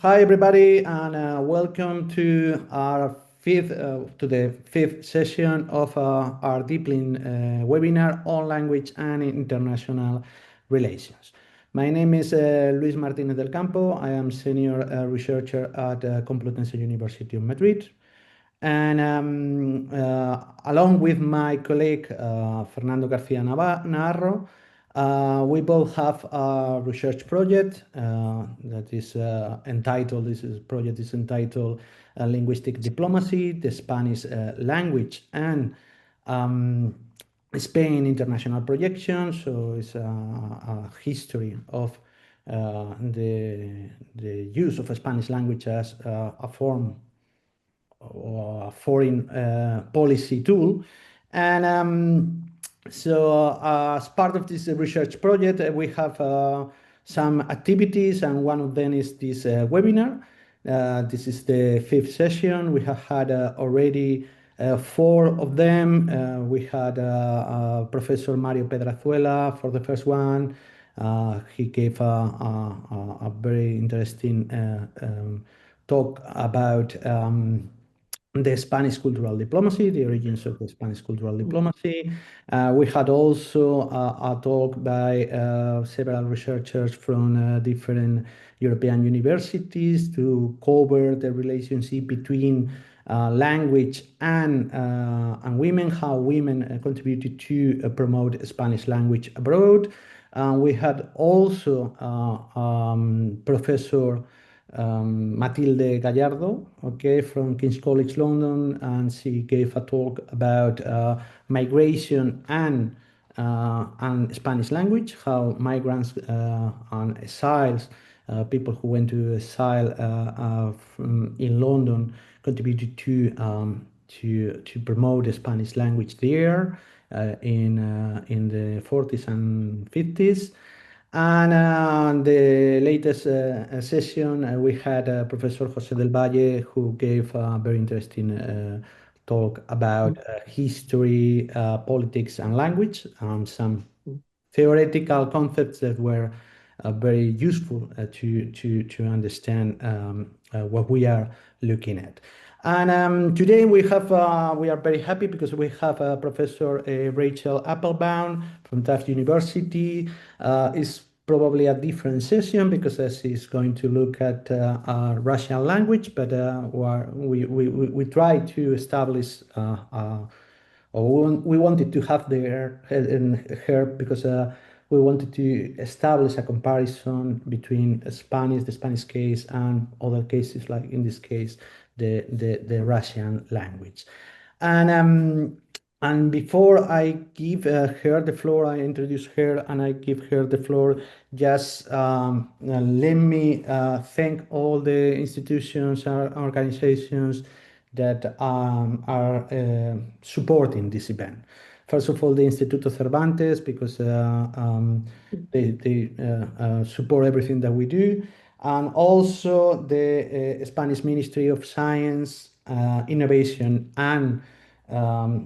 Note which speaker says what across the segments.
Speaker 1: Hi, everybody, and welcome to the fifth session of our Diplin webinar on language and international relations. My name is Luis Martínez del Campo. I am senior researcher at Complutense University of Madrid. And along with my colleague Fernando García Navarro, we both have a research project that is entitled, project is entitled Linguistic Diplomacy, the Spanish Language and Spain International Projection. So it's a history of the use of a Spanish language as a form or a foreign policy tool. And so as part of this research project, we have some activities, and one of them is this webinar. This is the fifth session. We have had already 4 of them. We had Professor Mario Pedrazuela for the first one. He gave a very interesting talk about the Spanish cultural diplomacy, the origins of the Spanish cultural diplomacy. We had also a talk by several researchers from different European universities to cover the relationship between language and women, how women contributed to promote Spanish language abroad. We had also Professor Matilde Gallardo, okay, from King's College London, and she gave a talk about migration and Spanish language, how migrants and exiles, people who went to exile in London, contributed to promote the Spanish language there in the 40s and 50s. And the latest session, we had Professor José del Valle, who gave a very interesting talk about history, politics, and language, some theoretical concepts that were very useful to understand what we are looking at. And today we are very happy because we have Professor Rachel Applebaum from Tufts University. It's probably a different session because she's going to look at Russian language, but we try to establish we wanted to have her because we wanted to establish a comparison between the Spanish case, and other cases, like in this case, the Russian language. And before I give her the floor, I introduce her and I give her the floor. Just let me thank all the institutions and organizations that are supporting this event. First of all, the Instituto Cervantes, because they support everything that we do, and also the Spanish Ministry of Science, Innovation, and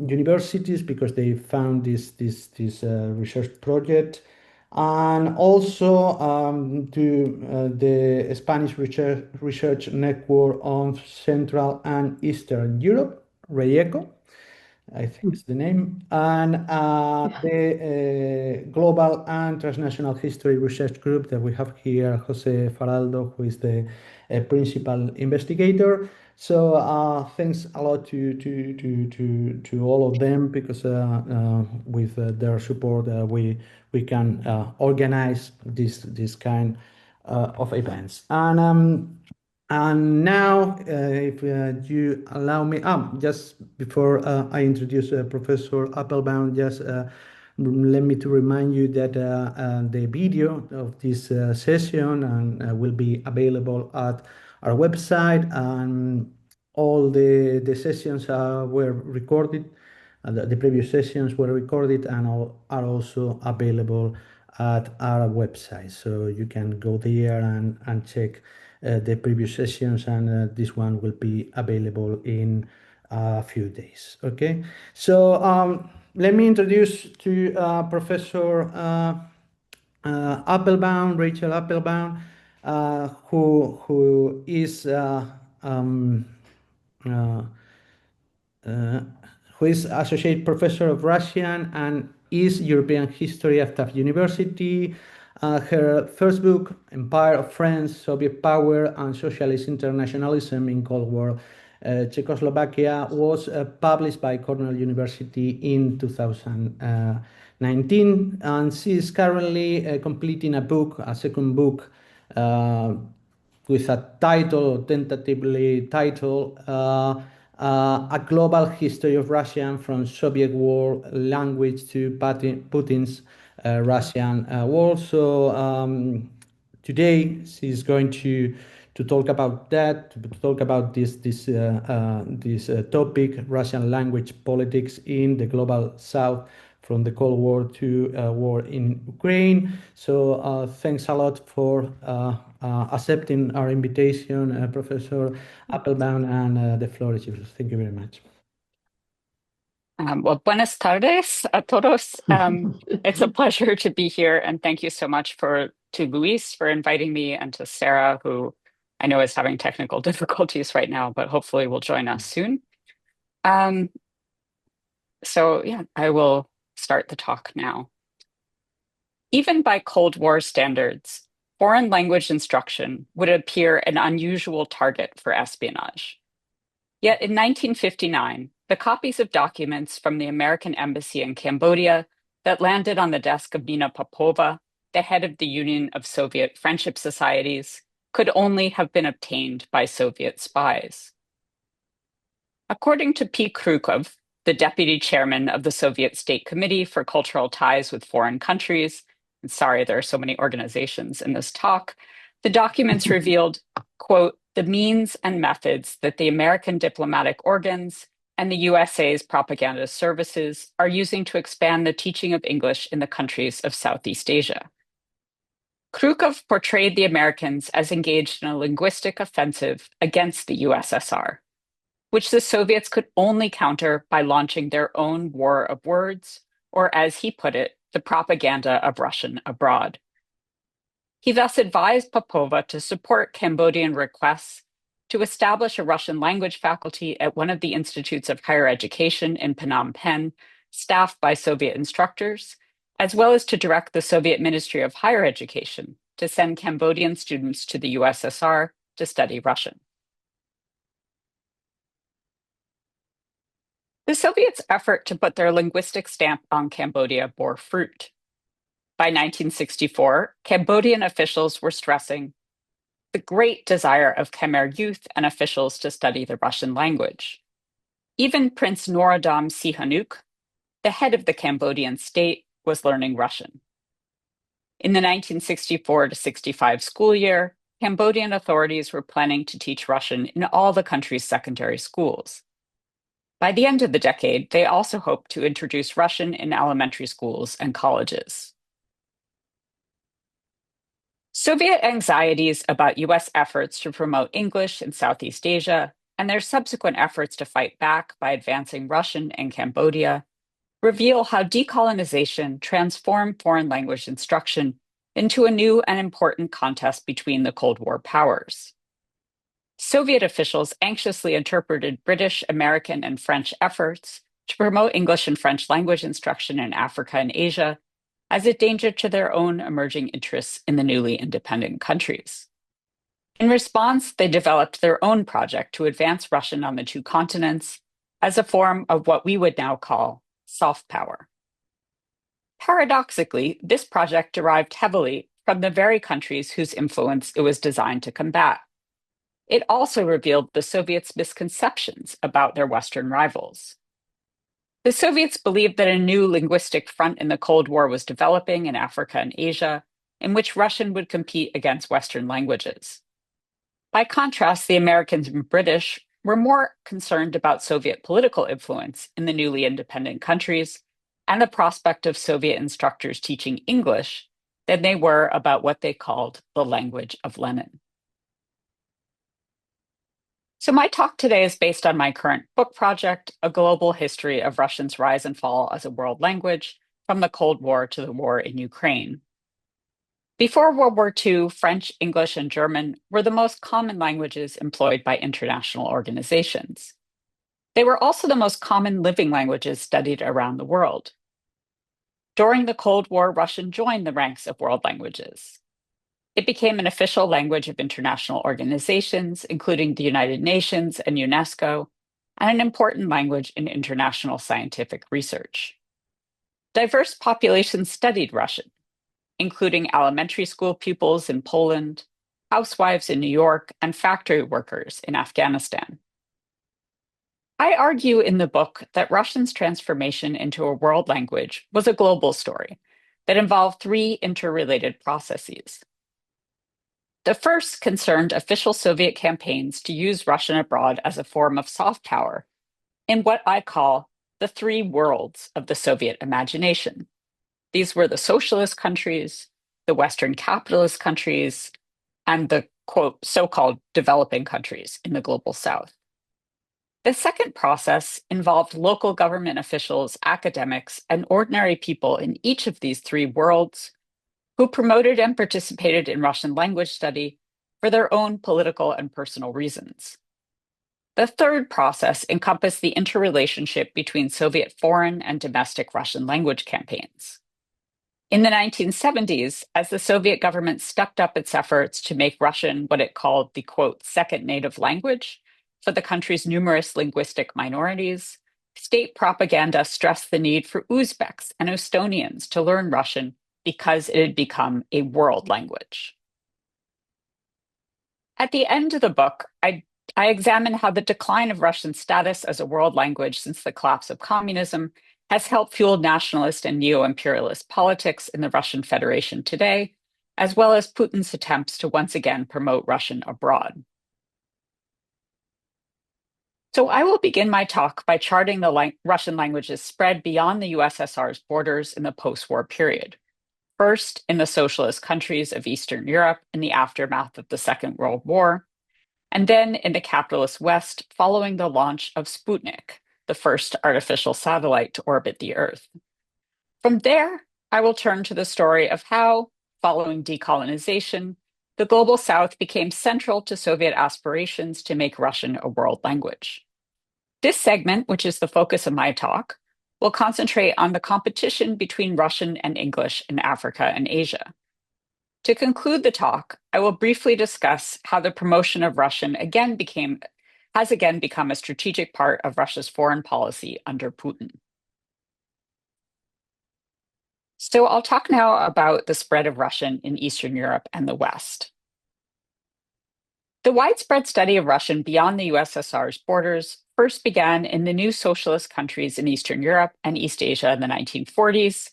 Speaker 1: universities, because they found this research project, and also to the Spanish Research Network of Central and Eastern Europe, REIECO, I think is the name, and the Global and Transnational History Research Group that we have here, Jose Faraldo, who is the principal investigator. So thanks a lot to all of them, because with their support we can organize this kind of events. And now, if you allow me, just before I introduce Professor Applebaum, just let me to remind you that the video of this session will be available at our website, and all the sessions were recorded. The previous sessions were recorded and are also available at our website. So you can go there and check the previous sessions, and this one will be available in a few days. Okay, so let me introduce to Professor Applebaum, Rachel Applebaum. who is uh, uh, who is associate professor of Russian and East European history at Tufts University. Her first book, Empire of France, Soviet Power and Socialist Internationalism in Cold War Czechoslovakia, was published by Cornell University in 2019, and she is currently completing a second book with a title, tentatively titled, A Global History of Russian from Soviet War Language to Putin's Russian War. So today she's going to talk about that, to talk about this topic, Russian language politics in the global South, from the Cold War to war in Ukraine. So thanks a lot for accepting our invitation, Professor Applebaum, and the floor is yours. Thank you very much.
Speaker 2: Well, buenas tardes a todos. It's a pleasure to be here, and thank you so much to Luis for inviting me, and to Sarah, who I know is having technical difficulties right now, but hopefully will join us soon. So yeah, I will start the talk now. Even by Cold War standards, foreign language instruction would appear an unusual target for espionage. Yet in 1959, the copies of documents from the American embassy in Cambodia that landed on the desk of Nina Popova, the head of the Union of Soviet Friendship Societies, could only have been obtained by Soviet spies. According to P. Krukov, the deputy chairman of the Soviet State Committee for Cultural Ties with Foreign Countries, and sorry, there are so many organizations in this talk, the documents revealed, quote, the means and methods that the American diplomatic organs and the USA's propaganda services are using to expand the teaching of English in the countries of Southeast Asia. Krukov portrayed the Americans as engaged in a linguistic offensive against the USSR, which the Soviets could only counter by launching their own war of words, or as he put it, the propaganda of Russian abroad. He thus advised Popova to support Cambodian requests to establish a Russian language faculty at one of the institutes of higher education in Phnom Penh, staffed by Soviet instructors, as well as to direct the Soviet Ministry of Higher Education to send Cambodian students to the USSR to study Russian. The Soviets' effort to put their linguistic stamp on Cambodia bore fruit. By 1964, Cambodian officials were stressing the great desire of Khmer youth and officials to study the Russian language. Even Prince Norodom Sihanouk, the head of the Cambodian state, was learning Russian. In the 1964 to 65 school year, Cambodian authorities were planning to teach Russian in all the country's secondary schools. By the end of the decade, they also hoped to introduce Russian in elementary schools and colleges. Soviet anxieties about US efforts to promote English in Southeast Asia and their subsequent efforts to fight back by advancing Russian in Cambodia reveal how decolonization transformed foreign language instruction into a new and important contest between the Cold War powers. Soviet officials anxiously interpreted British, American, and French efforts to promote English and French language instruction in Africa and Asia as a danger to their own emerging interests in the newly independent countries. In response, they developed their own project to advance Russian on the two continents as a form of what we would now call soft power. Paradoxically, this project derived heavily from the very countries whose influence it was designed to combat. It also revealed the Soviets' misconceptions about their Western rivals. The Soviets believed that a new linguistic front in the Cold War was developing in Africa and Asia, in which Russian would compete against Western languages. By contrast, the Americans and British were more concerned about Soviet political influence in the newly independent countries and the prospect of Soviet instructors teaching English than they were about what they called the language of Lenin. So my talk today is based on my current book project, A Global History of Russian's Rise and Fall as a World Language from the Cold War to the War in Ukraine. Before World War II, French, English, and German were the most common languages employed by international organizations. They were also the most common living languages studied around the world. During the Cold War, Russian joined the ranks of world languages. It became an official language of international organizations, including the United Nations and UNESCO, and an important language in international scientific research. Diverse populations studied Russian, including elementary school pupils in Poland, housewives in New York, and factory workers in Afghanistan. I argue in the book that Russian's transformation into a world language was a global story that involved three interrelated processes. The first concerned official Soviet campaigns to use Russian abroad as a form of soft power in what I call the three worlds of the Soviet imagination. These were the socialist countries, the Western capitalist countries, and the, quote, so-called developing countries in the global South. The second process involved local government officials, academics, and ordinary people in each of these three worlds who promoted and participated in Russian language study for their own political and personal reasons. The third process encompassed the interrelationship between Soviet foreign and domestic Russian language campaigns. In the 1970s, as the Soviet government stepped up its efforts to make Russian what it called the, quote, second native language for the country's numerous linguistic minorities, state propaganda stressed the need for Uzbeks and Estonians to learn Russian because it had become a world language. At the end of the book, I examine how the decline of Russian status as a world language since the collapse of communism has helped fuel nationalist and neo-imperialist politics in the Russian Federation today, as well as Putin's attempts to once again promote Russian abroad. So I will begin my talk by charting the Russian language's spread beyond the USSR's borders in the post-war period. First, in the socialist countries of Eastern Europe in the aftermath of the Second World War, and then in the capitalist West following the launch of Sputnik, the first artificial satellite to orbit the Earth. From there, I will turn to the story of how, following decolonization, the Global South became central to Soviet aspirations to make Russian a world language. This segment, which is the focus of my talk, will concentrate on the competition between Russian and English in Africa and Asia. To conclude the talk, I will briefly discuss how the promotion of Russian has again become a strategic part of Russia's foreign policy under Putin. So I'll talk now about the spread of Russian in Eastern Europe and the West. The widespread study of Russian beyond the USSR's borders first began in the new socialist countries in Eastern Europe and East Asia in the 1940s,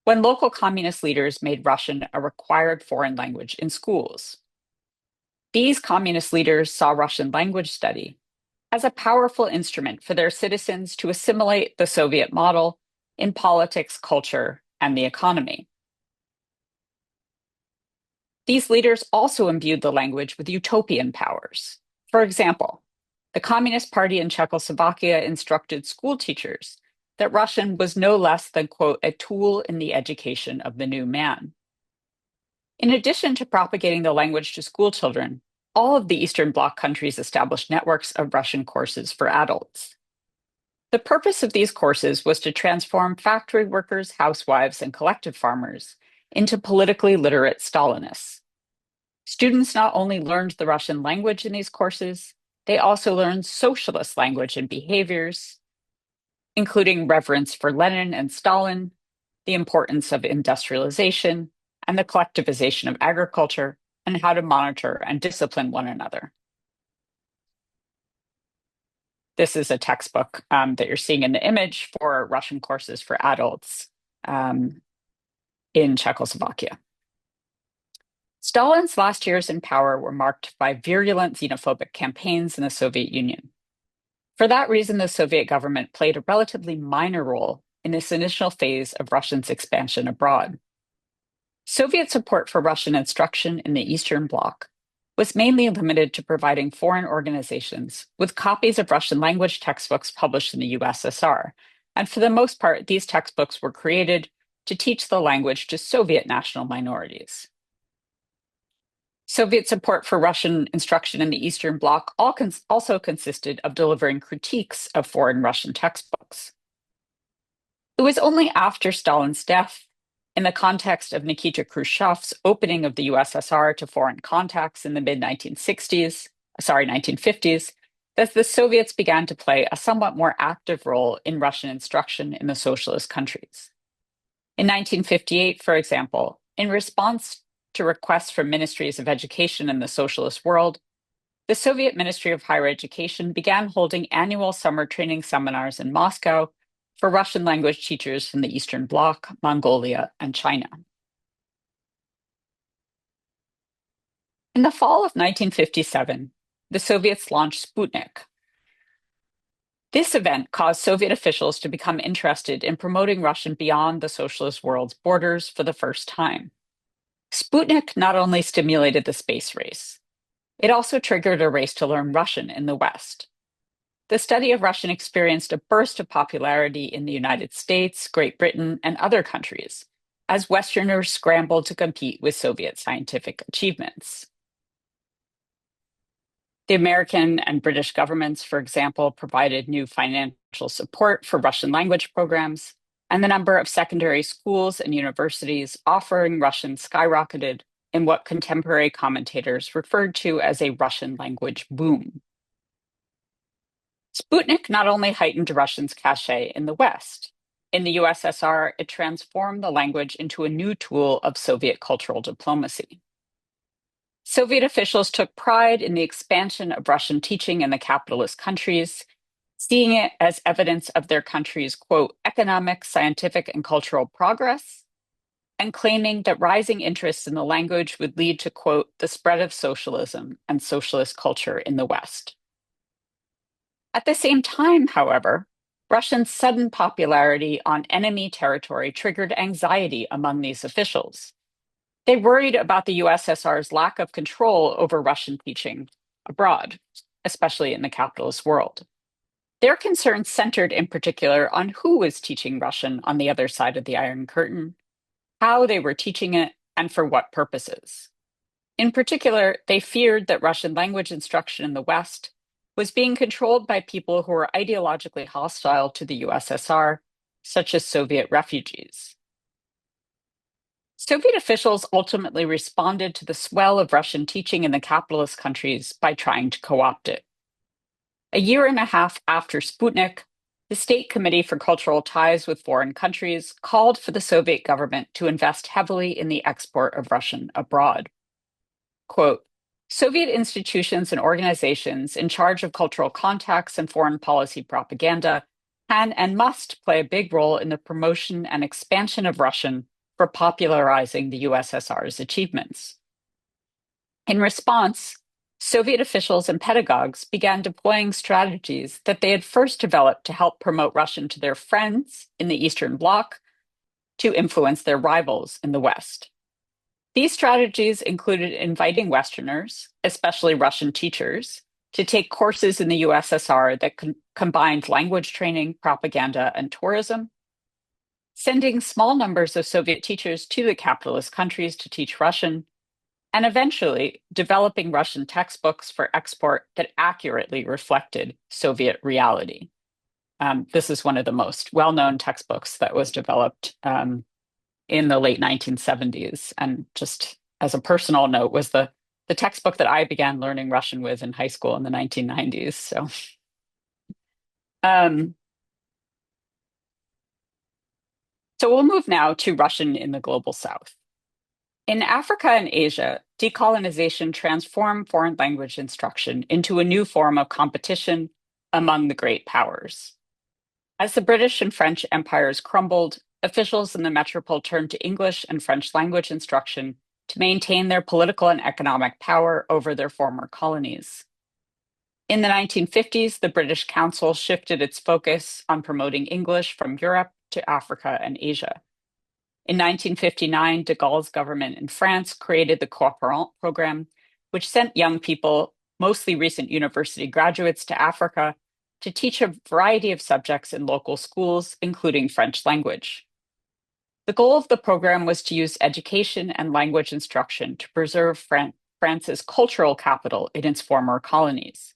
Speaker 2: when local communist leaders made Russian a required foreign language in schools. These communist leaders saw Russian language study as a powerful instrument for their citizens to assimilate the Soviet model in politics, culture, and the economy. These leaders also imbued the language with utopian powers. For example, the Communist Party in Czechoslovakia instructed school teachers that Russian was no less than, quote, a tool in the education of the new man. In addition to propagating the language to school children, all of the Eastern Bloc countries established networks of Russian courses for adults. The purpose of these courses was to transform factory workers, housewives, and collective farmers into politically literate Stalinists. Students not only learned the Russian language in these courses, they also learned socialist language and behaviors, including reverence for Lenin and Stalin, the importance of industrialization, and the collectivization of agriculture, and how to monitor and discipline one another. This is a textbook that you're seeing in the image for Russian courses for adults in Czechoslovakia. Stalin's last years in power were marked by virulent xenophobic campaigns in the Soviet Union. For that reason, the Soviet government played a relatively minor role in this initial phase of Russia's expansion abroad. Soviet support for Russian instruction in the Eastern Bloc was mainly limited to providing foreign organizations with copies of Russian language textbooks published in the USSR, and for the most part, these textbooks were created to teach the language to Soviet national minorities. Soviet support for Russian instruction in the Eastern Bloc also consisted of delivering critiques of foreign Russian textbooks. It was only after Stalin's death, in the context of Nikita Khrushchev's opening of the USSR to foreign contacts in the mid-1950s, that the Soviets began to play a somewhat more active role in Russian instruction in the socialist countries. In 1958, for example, in response to requests from ministries of education in the socialist world, the Soviet Ministry of Higher Education began holding annual summer training seminars in Moscow for Russian language teachers from the Eastern Bloc, Mongolia, and China. In the fall of 1957, the Soviets launched Sputnik. This event caused Soviet officials to become interested in promoting Russian beyond the socialist world's borders for the first time. Sputnik not only stimulated the space race, it also triggered a race to learn Russian in the West. The study of Russian experienced a burst of popularity in the United States, Great Britain, and other countries, as Westerners scrambled to compete with Soviet scientific achievements. The American and British governments, for example, provided new financial support for Russian language programs, and the number of secondary schools and universities offering Russian skyrocketed in what contemporary commentators referred to as a Russian language boom. Sputnik not only heightened Russian's cachet in the West. In the USSR, it transformed the language into a new tool of Soviet cultural diplomacy. Soviet officials took pride in the expansion of Russian teaching in the capitalist countries, seeing it as evidence of their country's, quote, economic, scientific, and cultural progress, and claiming that rising interest in the language would lead to, quote, the spread of socialism and socialist culture in the West. At the same time, however, Russia's sudden popularity on enemy territory triggered anxiety among these officials. They worried about the USSR's lack of control over Russian teaching abroad, especially in the capitalist world. Their concerns centered in particular on who was teaching Russian on the other side of the Iron Curtain, how they were teaching it, and for what purposes. In particular, they feared that Russian language instruction in the West was being controlled by people who were ideologically hostile to the USSR, such as Soviet refugees. Soviet officials ultimately responded to the swell of Russian teaching in the capitalist countries by trying to co-opt it. A year and a half after Sputnik, the State Committee for Cultural Ties with Foreign Countries called for the Soviet government to invest heavily in the export of Russian abroad. Quote, Soviet institutions and organizations in charge of cultural contacts and foreign policy propaganda can and must play a big role in the promotion and expansion of Russian for popularizing the USSR's achievements. In response, Soviet officials and pedagogues began deploying strategies that they had first developed to help promote Russian to their friends in the Eastern Bloc, to influence their rivals in the West. These strategies included inviting Westerners, especially Russian teachers, to take courses in the USSR that combined language training, propaganda, and tourism, sending small numbers of Soviet teachers to the capitalist countries to teach Russian, and eventually developing Russian textbooks for export that accurately reflected Soviet reality. This is one of the most well-known textbooks that was developed in the late 1970s. And just as a personal note, was the textbook that I began learning Russian with in high school in the 1990s. So we'll move now to Russian in the Global South. In Africa and Asia, decolonization transformed foreign language instruction into a new form of competition among the great powers. As the British and French empires crumbled, officials in the metropole turned to English and French language instruction to maintain their political and economic power over their former colonies. In the 1950s, the British Council shifted its focus on promoting English from Europe to Africa and Asia. In 1959, de Gaulle's government in France created the Coopérant program, which sent young people, mostly recent university graduates, to Africa to teach a variety of subjects in local schools, including French language. The goal of the program was to use education and language instruction to preserve France's cultural capital in its former colonies.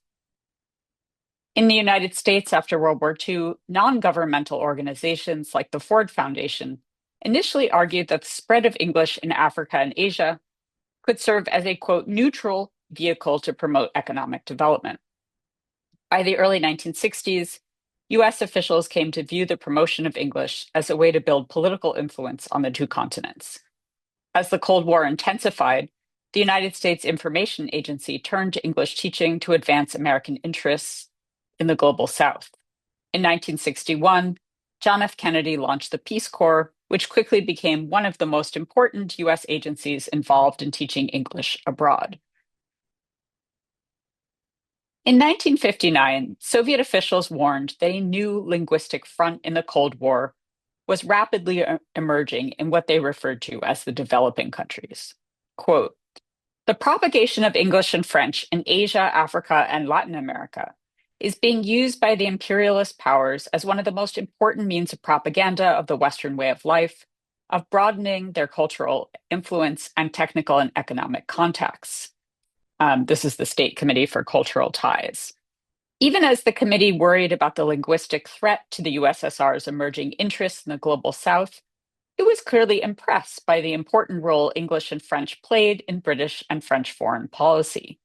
Speaker 2: In the United States after World War II, non-governmental organizations like the Ford Foundation initially argued that the spread of English in Africa and Asia could serve as a, quote, neutral vehicle to promote economic development. By the early 1960s, US officials came to view the promotion of English as a way to build political influence on the two continents. As the Cold War intensified, the United States Information Agency turned to English teaching to advance American interests in the global South. In 1961, John F. Kennedy launched the Peace Corps, which quickly became one of the most important US agencies involved in teaching English abroad. In 1959, Soviet officials warned that a new linguistic front in the Cold War was rapidly emerging in what they referred to as the developing countries. Quote, "The propagation of English and French in Asia, Africa, and Latin America is being used by the imperialist powers as one of the most important means of propaganda of the Western way of life, of broadening their cultural influence and technical and economic contacts." This is the State Committee for Cultural Ties. Even as the committee worried about the linguistic threat to the USSR's emerging interests in the global South, it was clearly impressed by the important role English and French played in British and French foreign policy.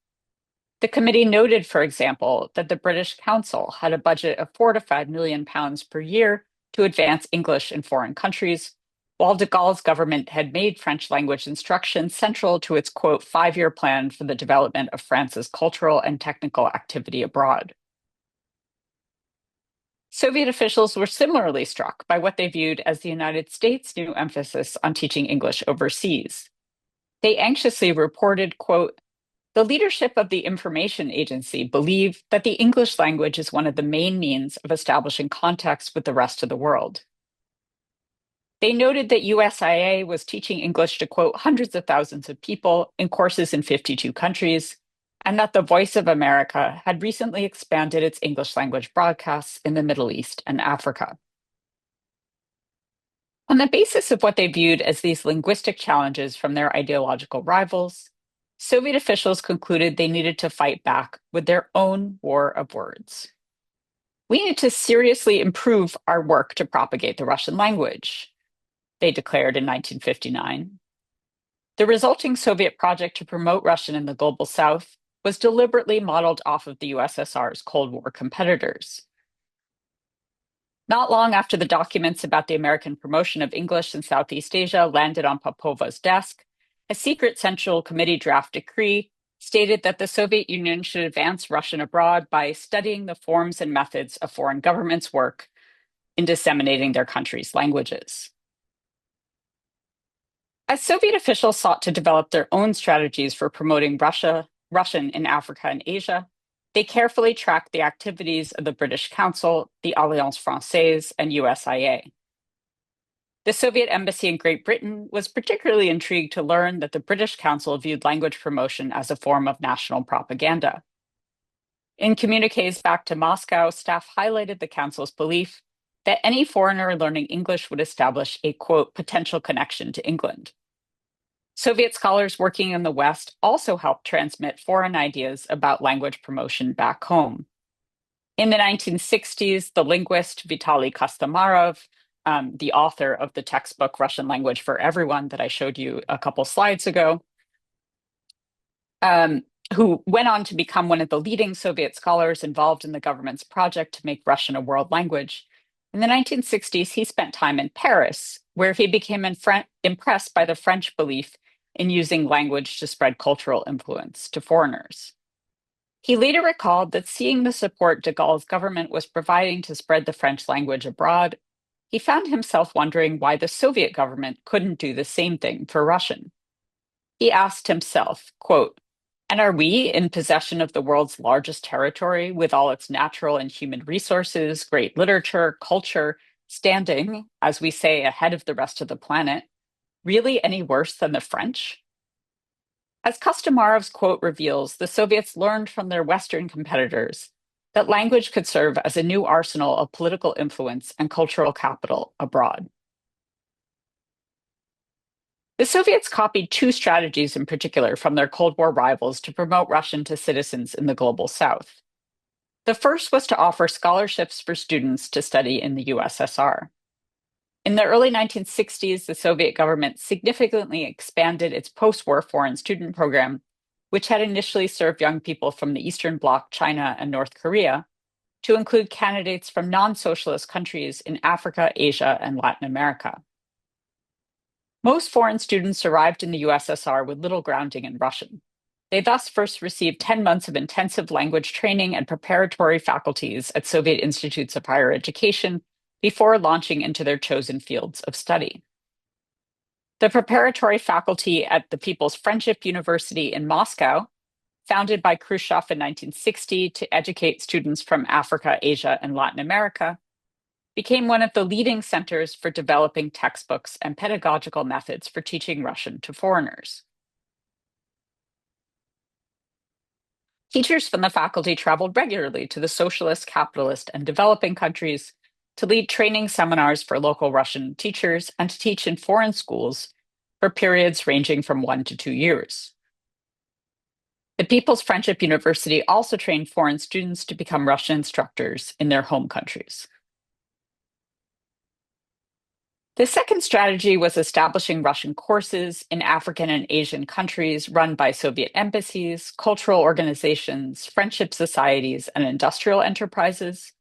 Speaker 2: The committee noted, for example, that the British Council had a budget of £4 to £5 million per year to advance English in foreign countries, while de Gaulle's government had made French language instruction central to its, quote, 5-year plan for the development of France's cultural and technical activity abroad. Soviet officials were similarly struck by what they viewed as the United States' new emphasis on teaching English overseas. They anxiously reported, quote, "The leadership of the information agency believe that the English language is one of the main means of establishing contacts with the rest of the world." They noted that USIA was teaching English to, quote, "hundreds of thousands of people in courses in 52 countries, and that the Voice of America had recently expanded its English language broadcasts in the Middle East and Africa. On the basis of what they viewed as these linguistic challenges from their ideological rivals, Soviet officials concluded they needed to fight back with their own war of words. "We need to seriously improve our work to propagate the Russian language," they declared in 1959. The resulting Soviet project to promote Russian in the global South was deliberately modeled off of the USSR's Cold War competitors. Not long after the documents about the American promotion of English in Southeast Asia landed on Popova's desk, a secret Central Committee draft decree stated that the Soviet Union should advance Russian abroad by studying the forms and methods of foreign governments' work in disseminating their country's languages. As Soviet officials sought to develop their own strategies for promoting Russian in Africa and Asia, they carefully tracked the activities of the British Council, the Alliance Française, and USIA. The Soviet embassy in Great Britain was particularly intrigued to learn that the British Council viewed language promotion as a form of national propaganda. In communiques back to Moscow, staff highlighted the Council's belief that any foreigner learning English would establish a, quote, potential connection to England. Soviet scholars working in the West also helped transmit foreign ideas about language promotion back home. In the 1960s, the linguist Vitaly Kostomarov, the author of the textbook Russian Language for Everyone that I showed you a couple slides ago, who went on to become one of the leading Soviet scholars involved in the government's project to make Russian a world language. In the 1960s, he spent time in Paris, where he became impressed by the French belief in using language to spread cultural influence to foreigners. He later recalled that seeing the support de Gaulle's government was providing to spread the French language abroad, he found himself wondering why the Soviet government couldn't do the same thing for Russian. He asked himself, quote, "And are we in possession of the world's largest territory with all its natural and human resources, great literature, culture, standing, as we say, ahead of the rest of the planet, really any worse than the French?" As Kostomarov's quote reveals, the Soviets learned from their Western competitors that language could serve as a new arsenal of political influence and cultural capital abroad. The Soviets copied two strategies in particular from their Cold War rivals to promote Russian to citizens in the global South. The first was to offer scholarships for students to study in the USSR. In the early 1960s, the Soviet government significantly expanded its post-war foreign student program, which had initially served young people from the Eastern Bloc, China, and North Korea, to include candidates from non-socialist countries in Africa, Asia, and Latin America. Most foreign students arrived in the USSR with little grounding in Russian. They thus first received 10 months of intensive language training and preparatory faculties at Soviet institutes of higher education before launching into their chosen fields of study. The preparatory faculty at the People's Friendship University in Moscow, founded by Khrushchev in 1960 to educate students from Africa, Asia, and Latin America, became one of the leading centers for developing textbooks and pedagogical methods for teaching Russian to foreigners. Teachers from the faculty traveled regularly to the socialist, capitalist, and developing countries to lead training seminars for local Russian teachers and to teach in foreign schools for periods ranging from 1 to 2 years. The People's Friendship University also trained foreign students to become Russian instructors in their home countries. The second strategy was establishing Russian courses in African and Asian countries run by Soviet embassies, cultural organizations, friendship societies, and industrial enterprises,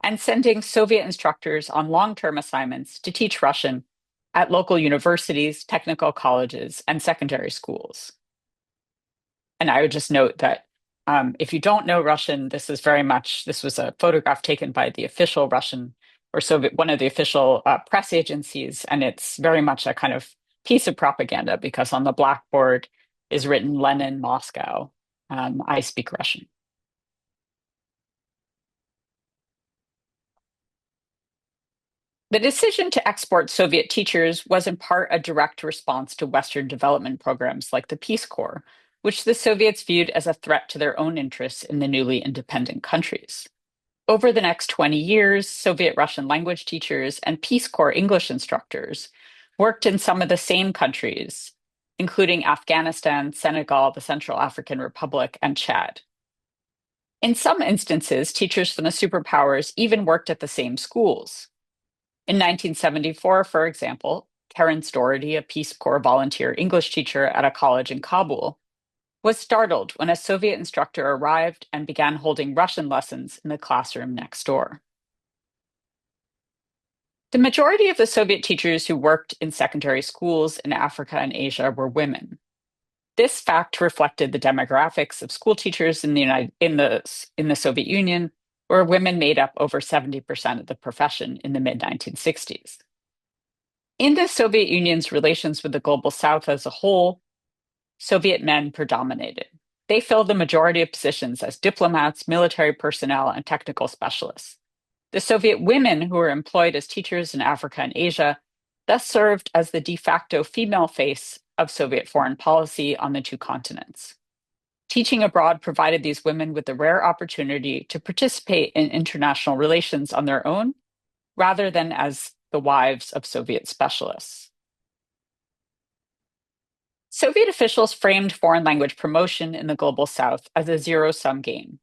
Speaker 2: and sending Soviet instructors on long-term assignments to teach Russian at local universities, technical colleges, and secondary schools. And I would just note that if you don't know Russian, this was a photograph taken by the official Russian or Soviet, one of the official press agencies, and it's very much a kind of piece of propaganda because on the blackboard is written Lenin, Moscow. I speak Russian. The decision to export Soviet teachers was in part a direct response to Western development programs like the Peace Corps, which the Soviets viewed as a threat to their own interests in the newly independent countries. Over the next 20 years, Soviet Russian language teachers and Peace Corps English instructors worked in some of the same countries, including Afghanistan, Senegal, the Central African Republic, and Chad. In some instances, teachers from the superpowers even worked at the same schools. In 1974, for example, Terence Doherty, a Peace Corps volunteer English teacher at a college in Kabul, was startled when a Soviet instructor arrived and began holding Russian lessons in the classroom next door. The majority of the Soviet teachers who worked in secondary schools in Africa and Asia were women. This fact reflected the demographics of school teachers in the Soviet Union, where women made up over 70% of the profession in the mid-1960s. In the Soviet Union's relations with the global South as a whole, Soviet men predominated. They filled the majority of positions as diplomats, military personnel, and technical specialists. The Soviet women who were employed as teachers in Africa and Asia thus served as the de facto female face of Soviet foreign policy on the two continents. Teaching abroad provided these women with the rare opportunity to participate in international relations on their own, rather than as the wives of Soviet specialists. Soviet officials framed foreign language promotion in the global South as a zero-sum game,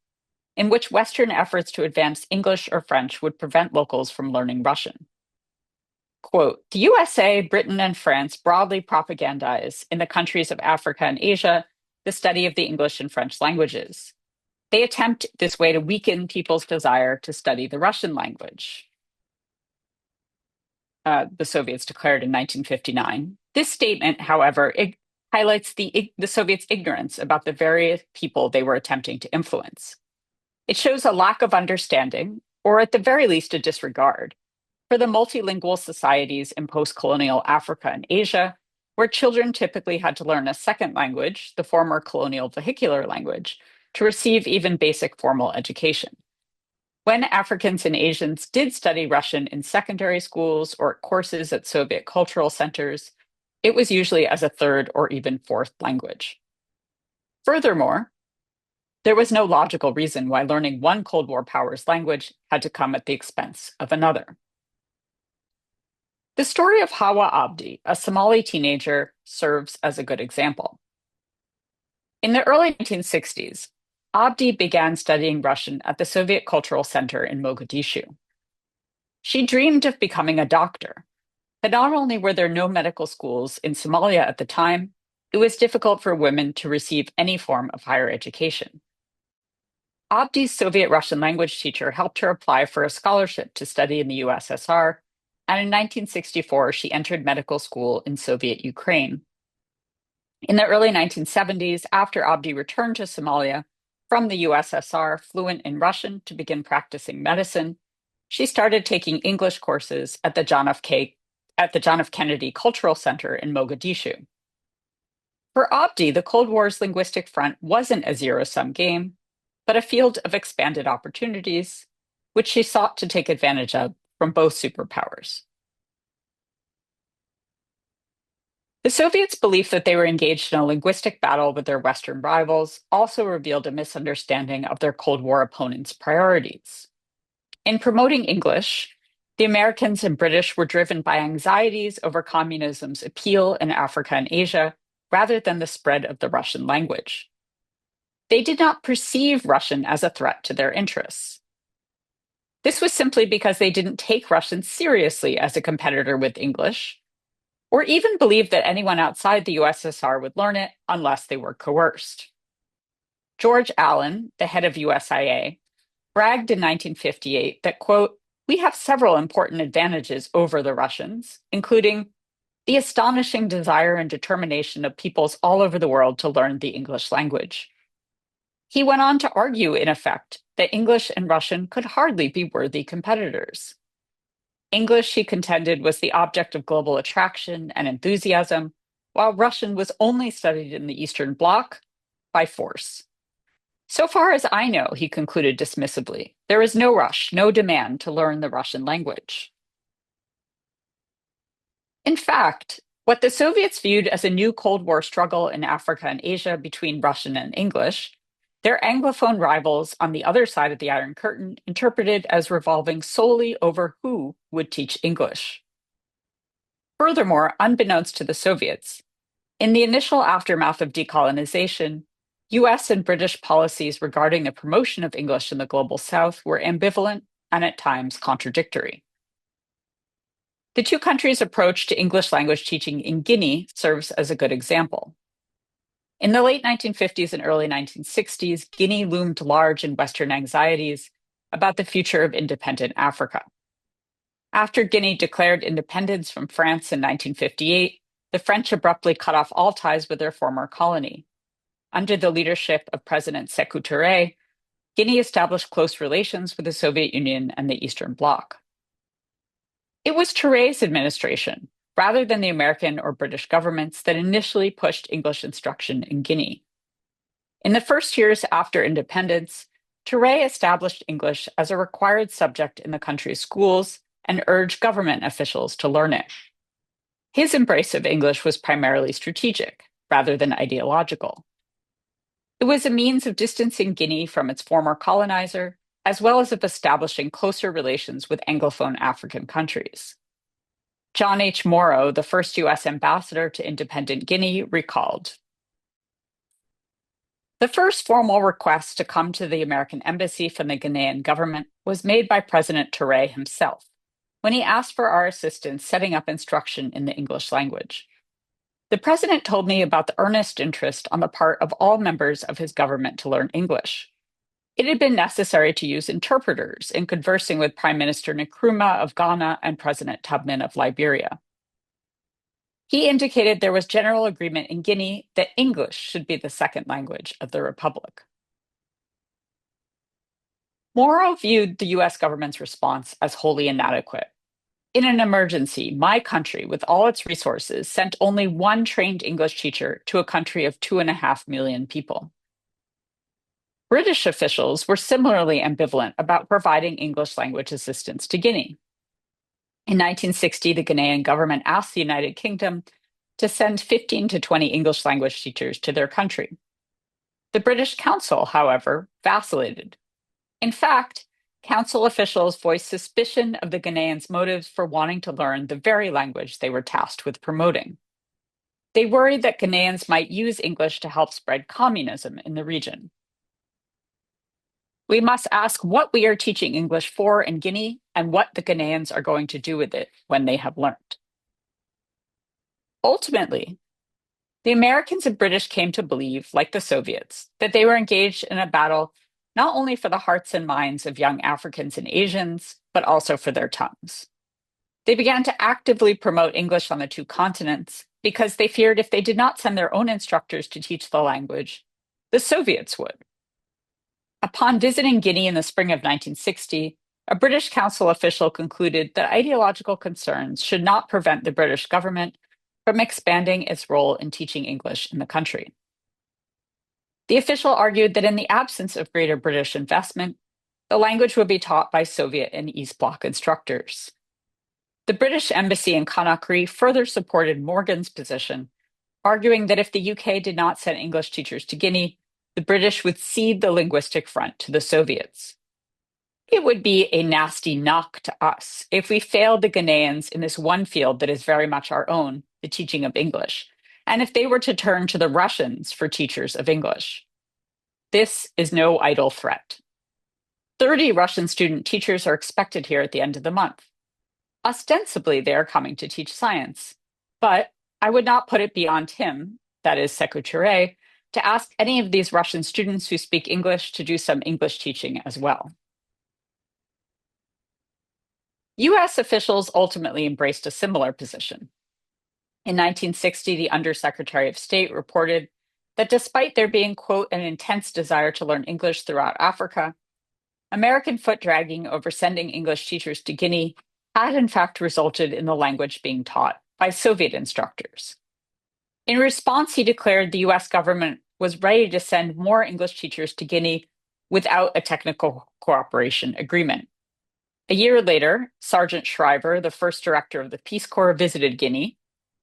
Speaker 2: in which Western efforts to advance English or French would prevent locals from learning Russian. Quote, the USA, Britain, and France broadly propagandize in the countries of Africa and Asia the study of the English and French languages. They attempt this way to weaken people's desire to study the Russian language. The Soviets declared in 1959. This statement, however, highlights the Soviets' ignorance about the very people they were attempting to influence. It shows a lack of understanding, or at the very least a disregard, for the multilingual societies in post-colonial Africa and Asia, where children typically had to learn a second language, the former colonial vehicular language, to receive even basic formal education. When Africans and Asians did study Russian in secondary schools or courses at Soviet cultural centers, it was usually as a third or even fourth language. Furthermore, there was no logical reason why learning one Cold War power's language had to come at the expense of another. The story of Hawa Abdi, a Somali teenager, serves as a good example. In the early 1960s, Abdi began studying Russian at the Soviet Cultural Center in Mogadishu. She dreamed of becoming a doctor, but not only were there no medical schools in Somalia at the time, it was difficult for women to receive any form of higher education. Abdi's Soviet Russian language teacher helped her apply for a scholarship to study in the USSR, and in 1964 she entered medical school in Soviet Ukraine. In the early 1970s, after Abdi returned to Somalia from the USSR, fluent in Russian to begin practicing medicine, she started taking English courses at the John F. Kennedy Cultural Center in Mogadishu. For Abdi, the Cold War's linguistic front wasn't a zero-sum game, but a field of expanded opportunities, which she sought to take advantage of from both superpowers. The Soviets' belief that they were engaged in a linguistic battle with their Western rivals also revealed a misunderstanding of their Cold War opponents' priorities. In promoting English, the Americans and British were driven by anxieties over communism's appeal in Africa and Asia, rather than the spread of the Russian language. They did not perceive Russian as a threat to their interests. This was simply because they didn't take Russian seriously as a competitor with English, or even believe that anyone outside the USSR would learn it unless they were coerced. George Allen, the head of USIA, bragged in 1958 that, quote, "We have several important advantages over the Russians, including the astonishing desire and determination of peoples all over the world to learn the English language." He went on to argue, in effect, that English and Russian could hardly be worthy competitors. English, he contended, was the object of global attraction and enthusiasm, while Russian was only studied in the Eastern Bloc by force. So far as I know, he concluded dismissively, there is no rush, no demand to learn the Russian language. In fact, what the Soviets viewed as a new Cold War struggle in Africa and Asia between Russian and English, their Anglophone rivals on the other side of the Iron Curtain interpreted as revolving solely over who would teach English. Furthermore, unbeknownst to the Soviets, in the initial aftermath of decolonization, US and British policies regarding the promotion of English in the global South were ambivalent and at times contradictory. The two countries' approach to English language teaching in Guinea serves as a good example. In the late 1950s and early 1960s, Guinea loomed large in Western anxieties about the future of independent Africa. After Guinea declared independence from France in 1958, the French abruptly cut off all ties with their former colony. Under the leadership of President Sékou Touré, Guinea established close relations with the Soviet Union and the Eastern Bloc. It was Touré's administration, rather than the American or British governments, that initially pushed English instruction in Guinea. In the first years after independence, Touré established English as a required subject in the country's schools and urged government officials to learn it. His embrace of English was primarily strategic, rather than ideological. It was a means of distancing Guinea from its former colonizer, as well as of establishing closer relations with Anglophone African countries. John H. Morrow, the first US ambassador to independent Guinea, recalled, "The first formal request to come to the American embassy from the Ghanaian government was made by President Touré himself, when he asked for our assistance setting up instruction in the English language. The president told me about the earnest interest on the part of all members of his government to learn English. It had been necessary to use interpreters in conversing with Prime Minister Nkrumah of Ghana and President Tubman of Liberia. He indicated there was general agreement in Guinea that English should be the second language of the Republic." Morrow viewed the US government's response as wholly inadequate. "In an emergency, my country, with all its resources, sent only one trained English teacher to a country of 2.5 million people." British officials were similarly ambivalent about providing English language assistance to Guinea. In 1960, the Ghanaian government asked the United Kingdom to send 15 to 20 English language teachers to their country. The British Council, however, vacillated. In fact, council officials voiced suspicion of the Ghanaians' motives for wanting to learn the very language they were tasked with promoting. They worried that Ghanaians might use English to help spread communism in the region. We must ask what we are teaching English for in Guinea and what the Ghanaians are going to do with it when they have learned. Ultimately, the Americans and British came to believe, like the Soviets, that they were engaged in a battle not only for the hearts and minds of young Africans and Asians, but also for their tongues. They began to actively promote English on the two continents because they feared if they did not send their own instructors to teach the language, the Soviets would. Upon visiting Guinea in the spring of 1960, a British council official concluded that ideological concerns should not prevent the British government from expanding its role in teaching English in the country. The official argued that in the absence of greater British investment, the language would be taught by Soviet and East Bloc instructors. The British embassy in Conakry further supported Morgan's position, arguing that if the UK did not send English teachers to Guinea, the British would cede the linguistic front to the Soviets. It would be a nasty knock to us if we failed the Ghanaians in this one field that is very much our own, the teaching of English, and if they were to turn to the Russians for teachers of English. This is no idle threat. 30 Russian student teachers are expected here at the end of the month. Ostensibly, they are coming to teach science, but I would not put it beyond him, that is Sekou Touré, to ask any of these Russian students who speak English to do some English teaching as well. US officials ultimately embraced a similar position. In 1960, the Undersecretary of State reported that despite there being, quote, an intense desire to learn English throughout Africa, American foot-dragging over sending English teachers to Guinea had in fact resulted in the language being taught by Soviet instructors. In response, he declared the US government was ready to send more English teachers to Guinea without a technical cooperation agreement. A year later, Sergeant Shriver, the first director of the Peace Corps, visited Guinea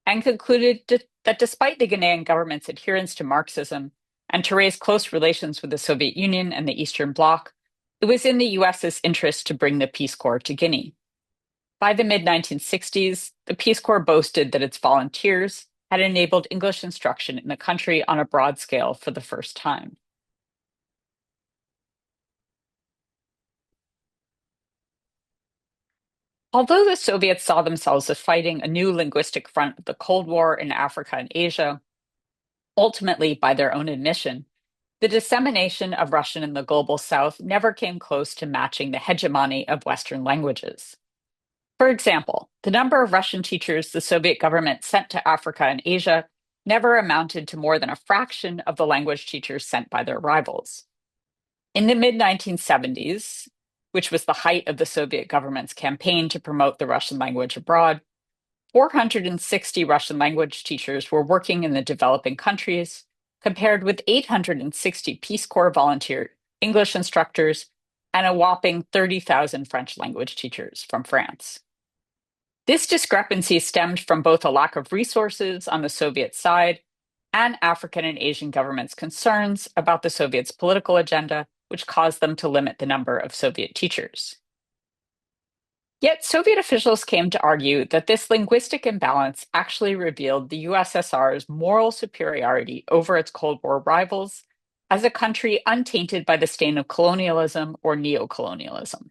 Speaker 2: and concluded that despite the Ghanaian government's adherence to Marxism and to raise close relations with the Soviet Union and the Eastern Bloc, it was in the US's interest to bring the Peace Corps to Guinea. By the mid-1960s, the Peace Corps boasted that its volunteers had enabled English instruction in the country on a broad scale for the first time. Although the Soviets saw themselves as fighting a new linguistic front of the Cold War in Africa and Asia, ultimately, by their own admission, the dissemination of Russian in the global South never came close to matching the hegemony of Western languages. For example, the number of Russian teachers the Soviet government sent to Africa and Asia never amounted to more than a fraction of the language teachers sent by their rivals. In the mid-1970s, which was the height of the Soviet government's campaign to promote the Russian language abroad, 460 Russian language teachers were working in the developing countries, compared with 860 Peace Corps volunteer English instructors and a whopping 30,000 French language teachers from France. This discrepancy stemmed from both a lack of resources on the Soviet side and African and Asian governments' concerns about the Soviets' political agenda, which caused them to limit the number of Soviet teachers. Yet Soviet officials came to argue that this linguistic imbalance actually revealed the USSR's moral superiority over its Cold War rivals as a country untainted by the stain of colonialism or neocolonialism.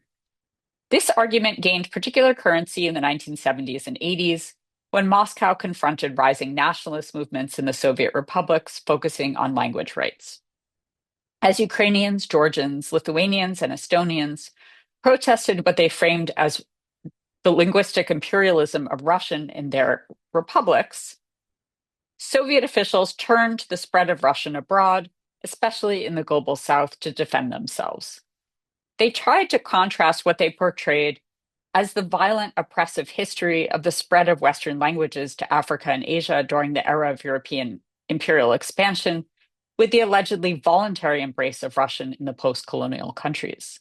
Speaker 2: This argument gained particular currency in the 1970s and 80s when Moscow confronted rising nationalist movements in the Soviet republics focusing on language rights. As Ukrainians, Georgians, Lithuanians, and Estonians protested what they framed as the linguistic imperialism of Russian in their republics, Soviet officials turned to the spread of Russian abroad, especially in the global South, to defend themselves. They tried to contrast what they portrayed as the violent, oppressive history of the spread of Western languages to Africa and Asia during the era of European imperial expansion with the allegedly voluntary embrace of Russian in the post-colonial countries.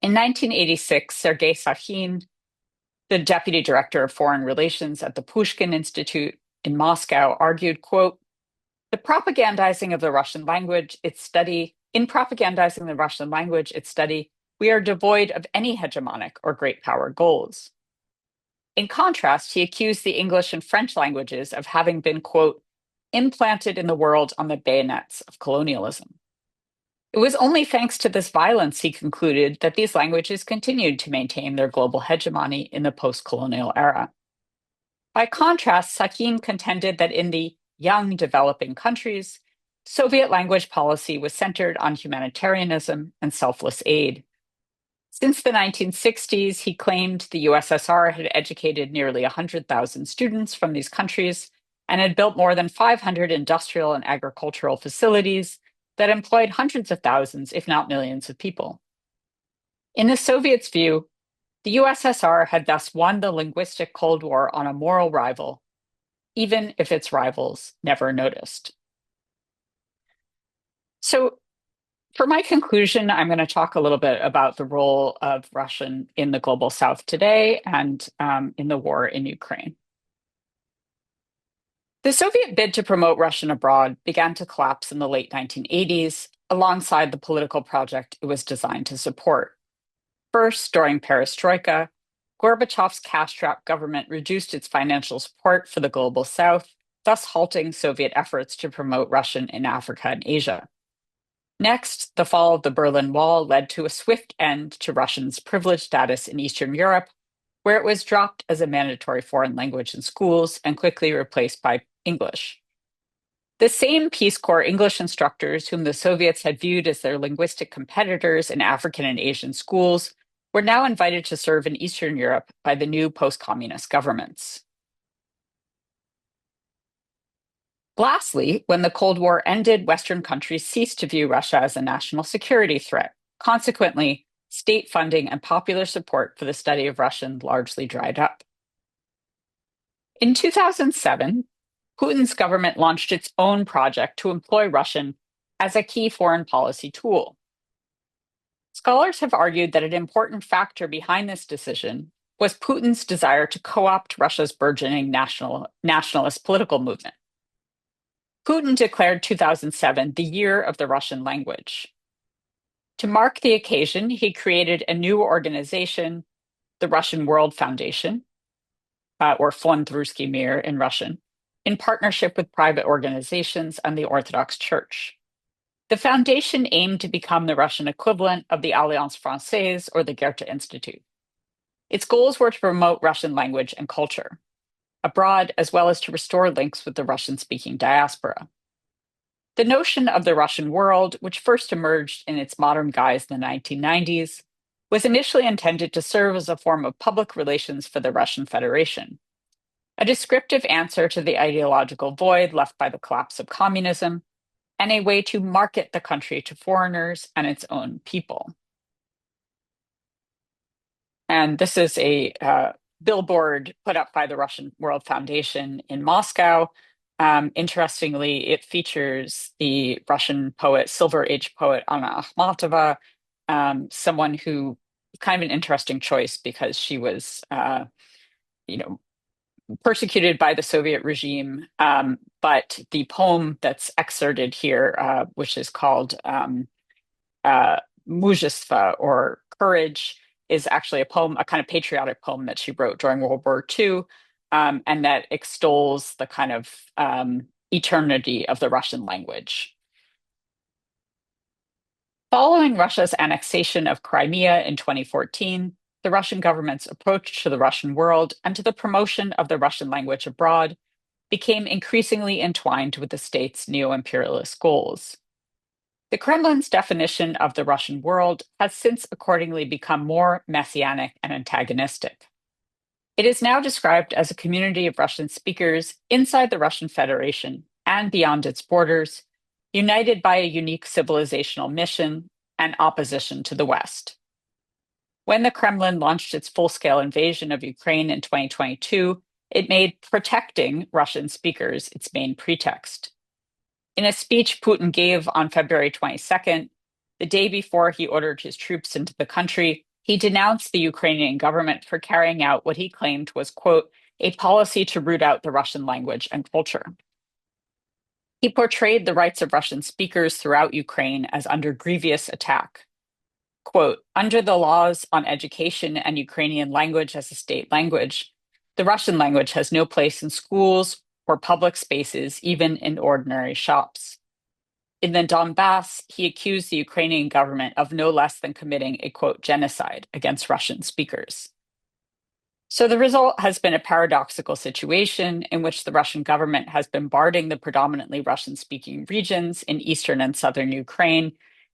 Speaker 2: In 1986, Sergei Sakhin, the deputy director of foreign relations at the Pushkin Institute in Moscow, argued, quote, in propagandizing the Russian language, its study we are devoid of any hegemonic or great power goals. In contrast, he accused the English and French languages of having been, quote, implanted in the world on the bayonets of colonialism. It was only thanks to this violence, he concluded, that these languages continued to maintain their global hegemony in the post-colonial era. By contrast, Sakin contended that in the young developing countries, Soviet language policy was centered on humanitarianism and selfless aid. Since the 1960s, he claimed the USSR had educated nearly 100,000 students from these countries and had built more than 500 industrial and agricultural facilities that employed hundreds of thousands, if not millions, of people. In the Soviets' view, the USSR had thus won the linguistic Cold War on a moral rival, even if its rivals never noticed. So, for my conclusion, I'm going to talk a little bit about the role of Russian in the global South today and in the war in Ukraine. The Soviet bid to promote Russian abroad began to collapse in the late 1980s, alongside the political project it was designed to support. First, during perestroika, Gorbachev's cash-strapped government reduced its financial support for the global South, thus halting Soviet efforts to promote Russian in Africa and Asia. Next, the fall of the Berlin Wall led to a swift end to Russian's privileged status in Eastern Europe, where it was dropped as a mandatory foreign language in schools and quickly replaced by English. The same Peace Corps English instructors whom the Soviets had viewed as their linguistic competitors in African and Asian schools were now invited to serve in Eastern Europe by the new post-communist governments. Lastly, when the Cold War ended, Western countries ceased to view Russia as a national security threat. Consequently, state funding and popular support for the study of Russian largely dried up. In 2007, Putin's government launched its own project to employ Russian as a key foreign policy tool. Scholars have argued that an important factor behind this decision was Putin's desire to co-opt Russia's burgeoning nationalist political movement. Putin declared 2007 the year of the Russian language. To mark the occasion, he created a new organization, the Russian World Foundation, or Fond Ruski Mir in Russian, in partnership with private organizations and the Orthodox Church. The foundation aimed to become the Russian equivalent of the Alliance Française or the Goethe Institute. Its goals were to promote Russian language and culture abroad, as well as to restore links with the Russian-speaking diaspora. The notion of the Russian world, which first emerged in its modern guise in the 1990s, was initially intended to serve as a form of public relations for the Russian Federation, a descriptive answer to the ideological void left by the collapse of communism, and a way to market the country to foreigners and its own people. And this is a billboard put up by the Russian World Foundation in Moscow. Interestingly, it features the Russian poet, Silver Age poet Anna Akhmatova, someone who kind of an interesting choice because she was, persecuted by the Soviet regime. But the poem that's excerpted here, which is called Muzhestvo, or Courage, is actually a poem, a kind of patriotic poem that she wrote during World War II, and that extols the kind of eternity of the Russian language. Following Russia's annexation of Crimea in 2014, the Russian government's approach to the Russian world and to the promotion of the Russian language abroad became increasingly entwined with the state's neo-imperialist goals. The Kremlin's definition of the Russian world has since accordingly become more messianic and antagonistic. It is now described as a community of Russian speakers inside the Russian Federation and beyond its borders, united by a unique civilizational mission and opposition to the West. When the Kremlin launched its full-scale invasion of Ukraine in 2022, it made protecting Russian speakers its main pretext. In a speech Putin gave on February 22nd, the day before he ordered his troops into the country, he denounced the Ukrainian government for carrying out what he claimed was, quote, a policy to root out the Russian language and culture. He portrayed the rights of Russian speakers throughout Ukraine as under grievous attack. quote, under the laws on education and Ukrainian language as a state language, the Russian language has no place in schools or public spaces, even in ordinary shops. In the Donbass, he accused the Ukrainian government of no less than committing a, quote, genocide against Russian speakers. So the result has been a paradoxical situation in which the Russian government has been bombarding the predominantly Russian-speaking regions in eastern and southern Ukraine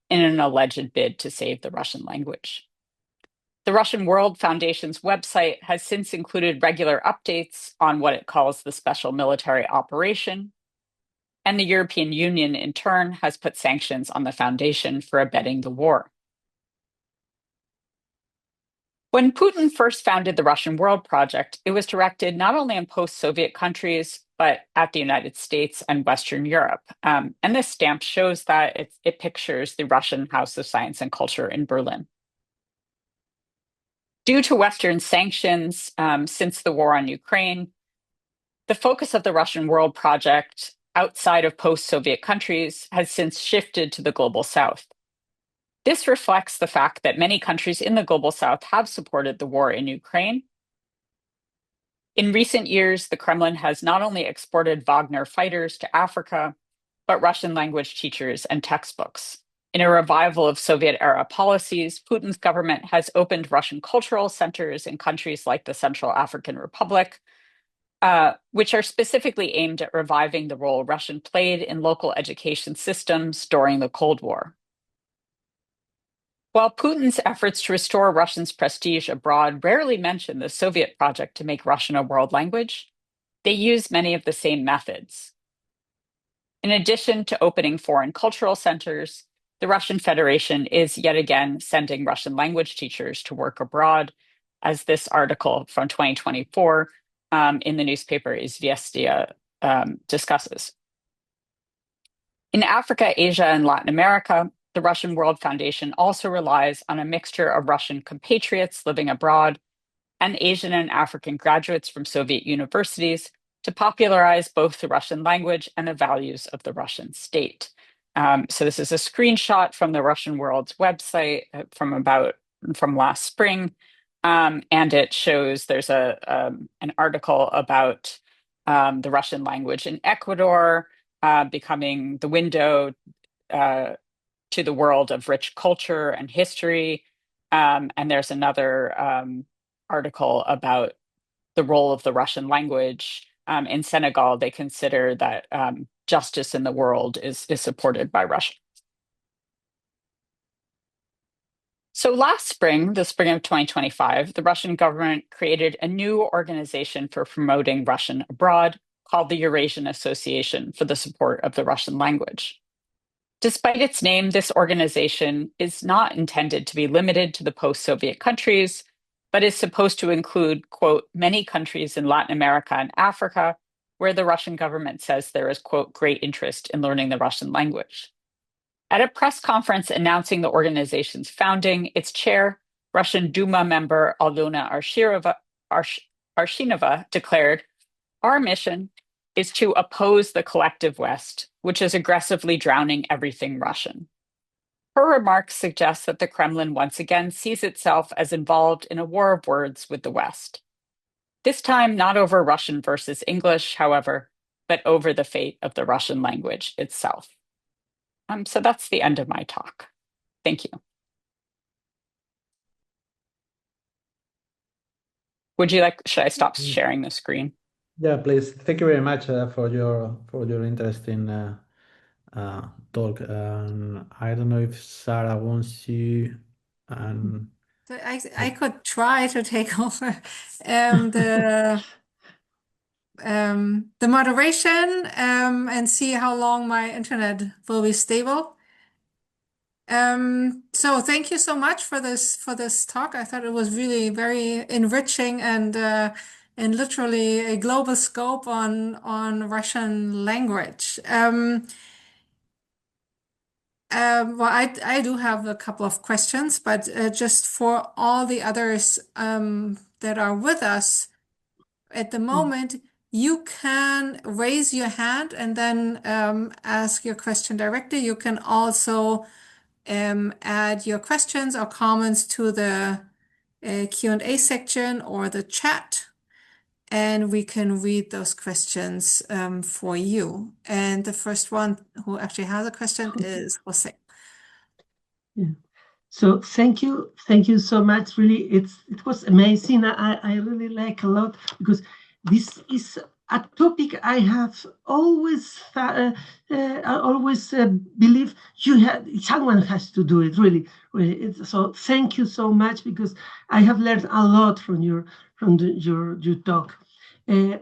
Speaker 2: in an alleged bid to save the Russian language. The Russian World Foundation's website has since included regular updates on what it calls the special military operation, and the European Union, in turn, has put sanctions on the foundation for abetting the war. When Putin first founded the Russian World Project, it was directed not only in post-Soviet countries, but at the United States and Western Europe. And this stamp shows that it pictures the Russian House of Science and Culture in Berlin. Due to Western sanctions since the war on Ukraine, the focus of the Russian World Project outside of post-Soviet countries has since shifted to the global South. This reflects the fact that many countries in the global South have supported the war in Ukraine. In recent years, the Kremlin has not only exported Wagner fighters to Africa, but Russian language teachers and textbooks. In a revival of Soviet-era policies, Putin's government has opened Russian cultural centers in countries like the Central African Republic, which are specifically aimed at reviving the role Russian played in local education systems during the Cold War. While Putin's efforts to restore Russians' prestige abroad rarely mention the Soviet project to make Russian a world language, they use many of the same methods. In addition to opening foreign cultural centers, the Russian Federation is yet again sending Russian language teachers to work abroad, as this article from 2024 in the newspaper Izvestia discusses. In Africa, Asia, and Latin America, the Russian World Foundation also relies on a mixture of Russian compatriots living abroad and Asian and African graduates from Soviet universities to popularize both the Russian language and the values of the Russian state. So this is a screenshot from the Russian World's website from last spring, and it shows there's an article about the Russian language in Ecuador becoming the window to the world of rich culture and history. And there's another article about the role of the Russian language. In Senegal, they consider that justice in the world is supported by Russia. So last spring, the spring of 2025, the Russian government created a new organization for promoting Russian abroad called the Eurasian Association for the Support of the Russian Language. Despite its name, this organization is not intended to be limited to the post-Soviet countries, but is supposed to include, quote, many countries in Latin America and Africa, where the Russian government says there is, quote, great interest in learning the Russian language. At a press conference announcing the organization's founding, its chair, Russian Duma member Aldona Arshinova, declared, our mission is to oppose the collective West, which is aggressively drowning everything Russian. Her remarks suggest that the Kremlin once again sees itself as involved in a war of words with the West. This time not over Russian versus English, however, but over the fate of the Russian language itself. So that's the end of my talk. Thank you. Should I stop sharing the screen?
Speaker 1: Yeah, please. Thank you very much for your interesting talk. I don't know if Sarah wants to.
Speaker 3: So I could try to take over the moderation and see how long my internet will be stable. So thank you so much for this talk. I thought it was really very enriching and literally a global scope on Russian language. Well, I do have a couple of questions, but just for all the others that are with us at the moment, you can raise your hand and then ask your question directly. You can also add your questions or comments to the Q&A section or the chat, and we can read those questions for you. And the first one who actually has a question is Jose.
Speaker 4: Yeah. So thank you so much. Really, it was amazing. I really like a lot, because this is a topic I have always believe someone has to do it. Really. So thank you so much, because I have learned a lot from your talk. I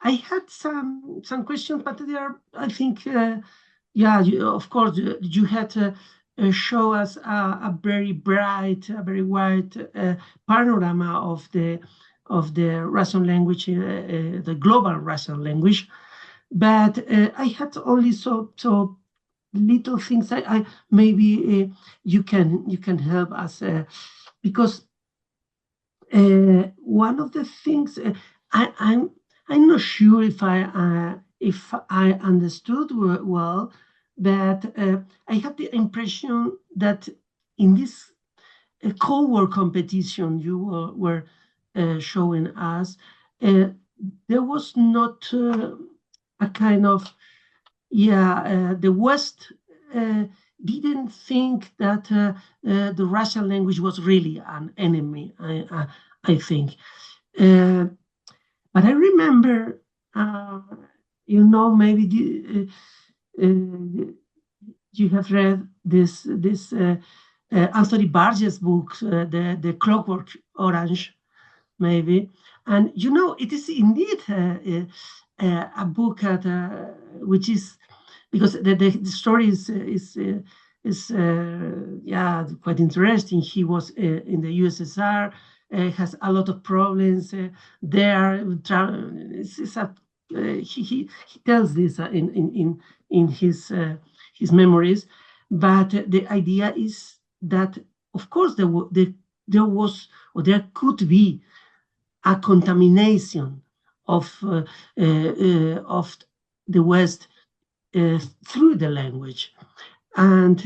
Speaker 4: had some questions, but they are, I think, of course you had show us a very bright, a very wide panorama of the Russian language, the global Russian language. But I had only so little things. I maybe you can help us, because one of the things I'm not sure if I understood well, but I had the impression that in this Cold War competition you were showing us, there was not a kind of, the West didn't think that the Russian language was really an enemy, I think. But I remember, maybe you have read this Anthony Barges book, the Clockwork Orange, maybe, and it is indeed a book which is, because the story is quite interesting. He was in the USSR, has a lot of problems there. He tells this in his memories, but the idea is that, of course, there was, or there could be, a contamination of the West through the language, and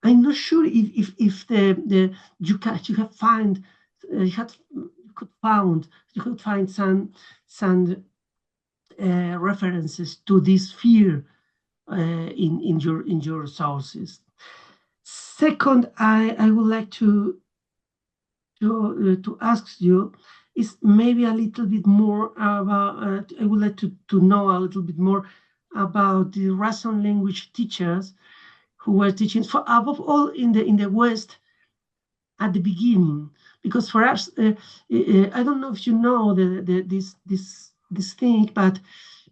Speaker 4: I'm not sure if you could find some references to this fear in your sources. Second, I would like to ask you is maybe a little bit more about. I would like to know a little bit more about the Russian language teachers who were teaching, for above all in the West at the beginning, because for us, I don't know if you know this thing, but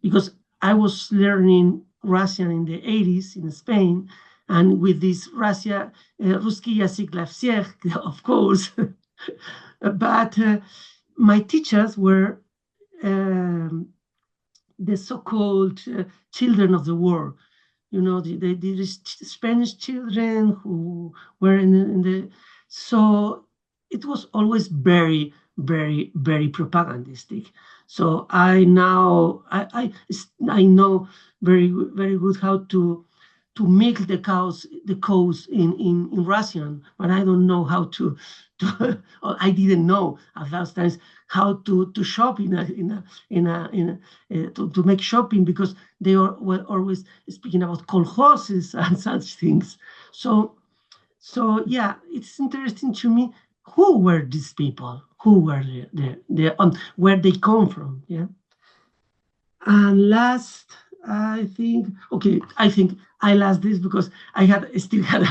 Speaker 4: because I was learning Russian in the 80s in Spain, and with this Russia, Русский язык для всех, of course, but my teachers were the so-called children of the war. The Spanish children who were in the, so it was always very, very, very propagandistic. So I know very, very good how to milk the cows in Russian, but I don't know how to I didn't know at those times how to shop to make shopping, because they were always speaking about kolkhozes and such things. So yeah, it's interesting to me, who were these people, who were where they come from, yeah. And last, I think I last this because I still had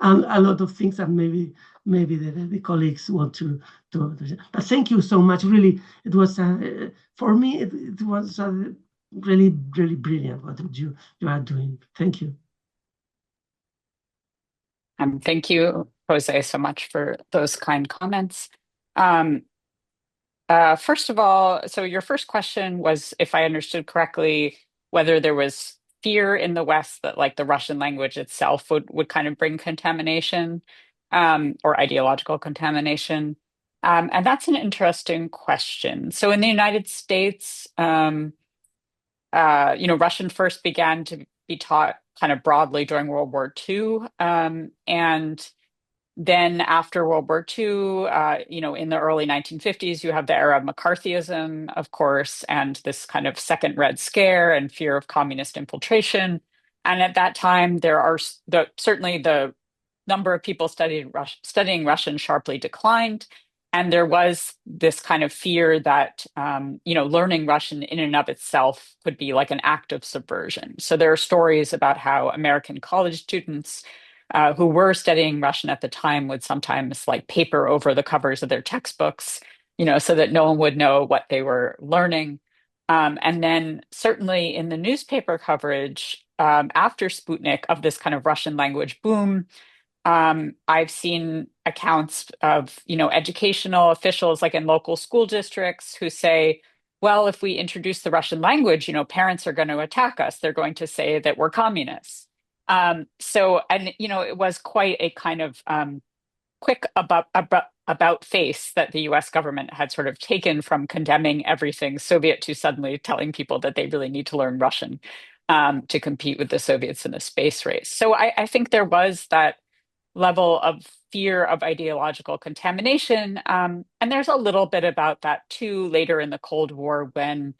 Speaker 4: a lot of things that maybe the colleagues want to. But thank you so much. Really, it was for me. It was really, really brilliant what you are doing. Thank you.
Speaker 2: Thank you, Jose, so much for those kind comments. First of all, so your first question was, if I understood correctly, whether there was fear in the West that like the Russian language itself would kind of bring contamination, or ideological contamination. And that's an interesting question. So in the United States, Russian first began to be taught kind of broadly during World War II. And then after World War II, in the early 1950s, you have the era of McCarthyism, of course, and this kind of second Red Scare and fear of communist infiltration. And at that time, there are certainly the number of people studying Russian sharply declined. And there was this kind of fear that, learning Russian in and of itself could be like an act of subversion. So there are stories about how American college students who were studying Russian at the time would sometimes like paper over the covers of their textbooks, so that no one would know what they were learning. And then certainly in the newspaper coverage after Sputnik of this kind of Russian language boom, I've seen accounts of, educational officials like in local school districts who say, well, if we introduce the Russian language, parents are going to attack us. They're going to say that we're communists. It was quite a kind of quick about face that the US government had sort of taken from condemning everything Soviet to suddenly telling people that they really need to learn Russian to compete with the Soviets in the space race. So I think there was that level of fear of ideological contamination. And there's a little bit about that too later in the Cold War when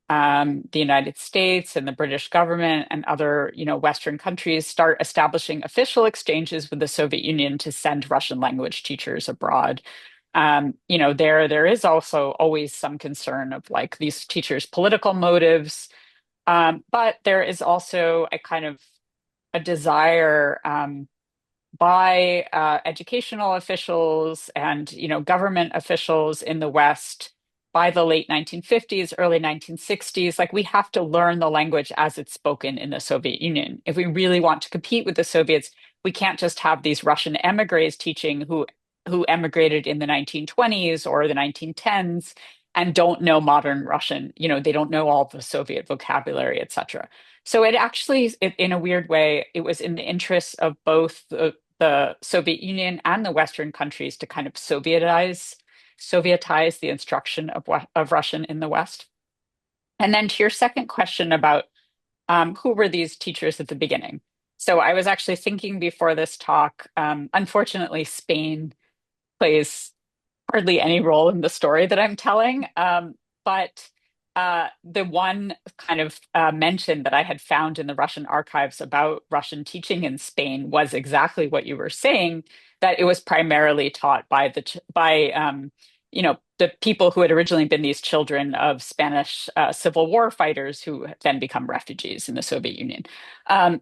Speaker 2: the United States and the British government and other, Western countries start establishing official exchanges with the Soviet Union to send Russian language teachers abroad. There is also always some concern of like these teachers' political motives, but there is also a kind of a desire by educational officials and government officials in the West by the late 1950s, early 1960s, like we have to learn the language as it's spoken in the Soviet Union. If we really want to compete with the Soviets, we can't just have these Russian emigres teaching who emigrated in the 1920s or the 1910s and don't know modern Russian. They don't know all the Soviet vocabulary, et cetera. So it actually, in a weird way, it was in the interests of both the Soviet Union and the Western countries to kind of Sovietize the instruction of Russian in the West. And then to your second question about who were these teachers at the beginning? So I was actually thinking before this talk, unfortunately, Spain plays hardly any role in the story that I'm telling. But the one kind of mention that I had found in the Russian archives about Russian teaching in Spain was exactly what you were saying, that it was primarily taught by the people who had originally been these children of Spanish Civil War fighters who then become refugees in the Soviet Union.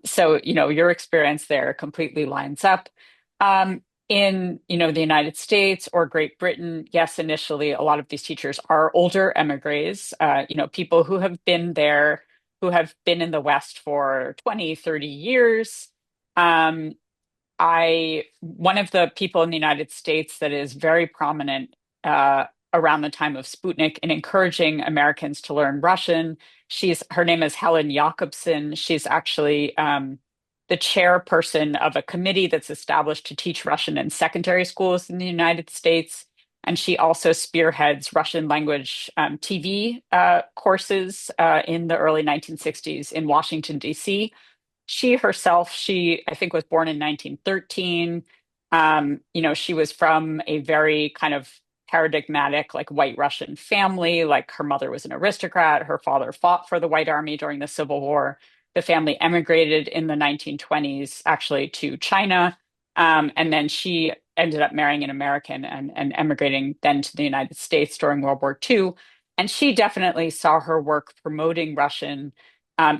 Speaker 2: So your experience there completely lines up. In the United States or Great Britain, yes, initially a lot of these teachers are older emigres, people who have been there, who have been in the West for 20, 30 years. One of the people in the United States that is very prominent around the time of Sputnik in encouraging Americans to learn Russian, her name is Helen Jacobson. She's actually the chairperson of a committee that's established to teach Russian in secondary schools in the United States. And she also spearheads Russian language TV courses in the early 1960s in Washington, D.C. She herself, I think, was born in 1913. She was from a very kind of paradigmatic, like white Russian family. Like her mother was an aristocrat. Her father fought for the White Army during the Civil War. The family emigrated in the 1920s, actually, to China. And then she ended up marrying an American and emigrating then to the United States during World War II. And she definitely saw her work promoting Russian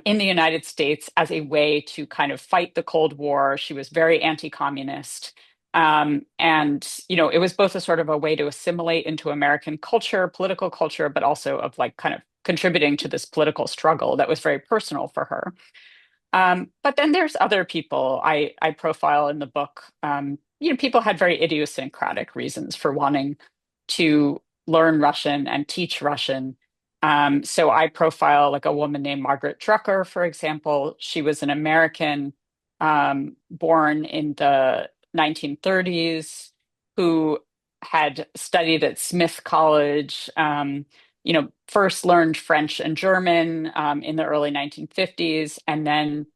Speaker 2: in the United States as a way to kind of fight the Cold War. She was very anti-communist. It was both a sort of a way to assimilate into American culture, political culture, but also of like kind of contributing to this political struggle that was very personal for her. But then there's other people I profile in the book. People had very idiosyncratic reasons for wanting to learn Russian and teach Russian. So I profile like a woman named Margaret Drucker, for example. She was an American born in the 1930s who had studied at Smith College, first learned French and German in the early 1950s, and then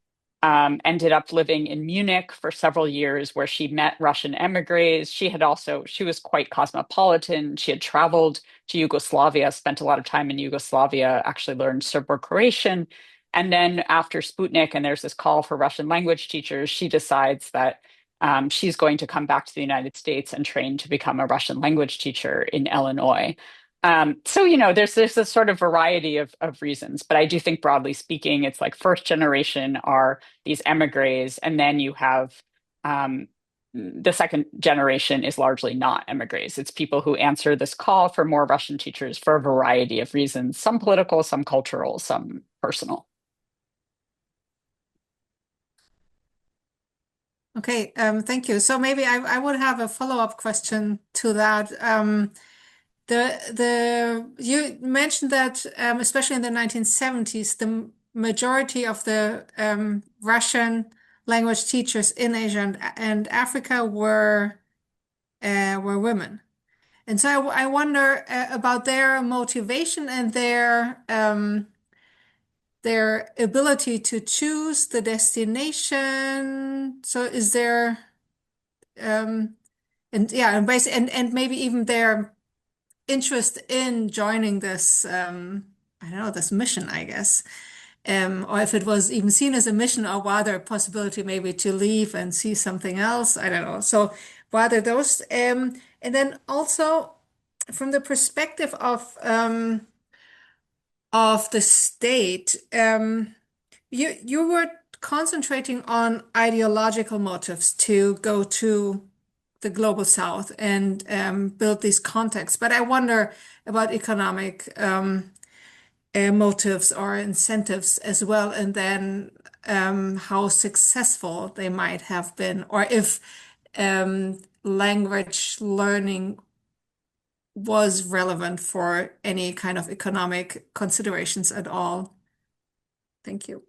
Speaker 2: ended up living in Munich for several years where she met Russian emigres. She was quite cosmopolitan. She had traveled to Yugoslavia, spent a lot of time in Yugoslavia, actually learned Serbo-Croatian. And then after Sputnik, and there's this call for Russian language teachers, she decides that she's going to come back to the United States and train to become a Russian language teacher in Illinois. So, there's a sort of variety of reasons, but I do think broadly speaking, it's like first generation are these emigres, and then you have the second generation is largely not emigres. It's people who answer this call for more Russian teachers for a variety of reasons, some political, some cultural, some personal.
Speaker 3: Okay, thank you. So maybe I would have a follow-up question to that. You mentioned that especially in the 1970s, the majority of the Russian language teachers in Asia and Africa were women. And so I wonder about their motivation and their ability to choose the destination. So is there and maybe even their interest in joining this I don't know, this mission, I guess. Or if it was even seen as a mission, or rather a possibility maybe to leave and see something else. I don't know. So rather those, and then also from the perspective of the state, you were concentrating on ideological motives to go to the global south and build these contexts. But I wonder about economic motives or incentives as well, and then how successful they might have been, or if language learning was relevant for any kind of economic considerations at all. Thank you.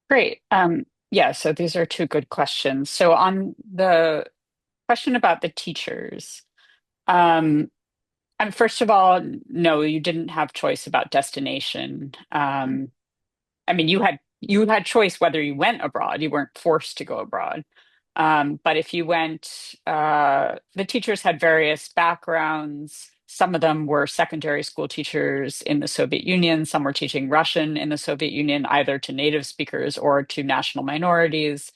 Speaker 2: Great. Yeah, so these are two good questions. So on the question about the teachers, and first of all, no, you didn't have choice about destination. I mean, you had choice whether you went abroad. You weren't forced to go abroad. But if you went, the teachers had various backgrounds. Some of them were secondary school teachers in the Soviet Union. Some were teaching Russian in the Soviet Union, either to native speakers or to national minorities.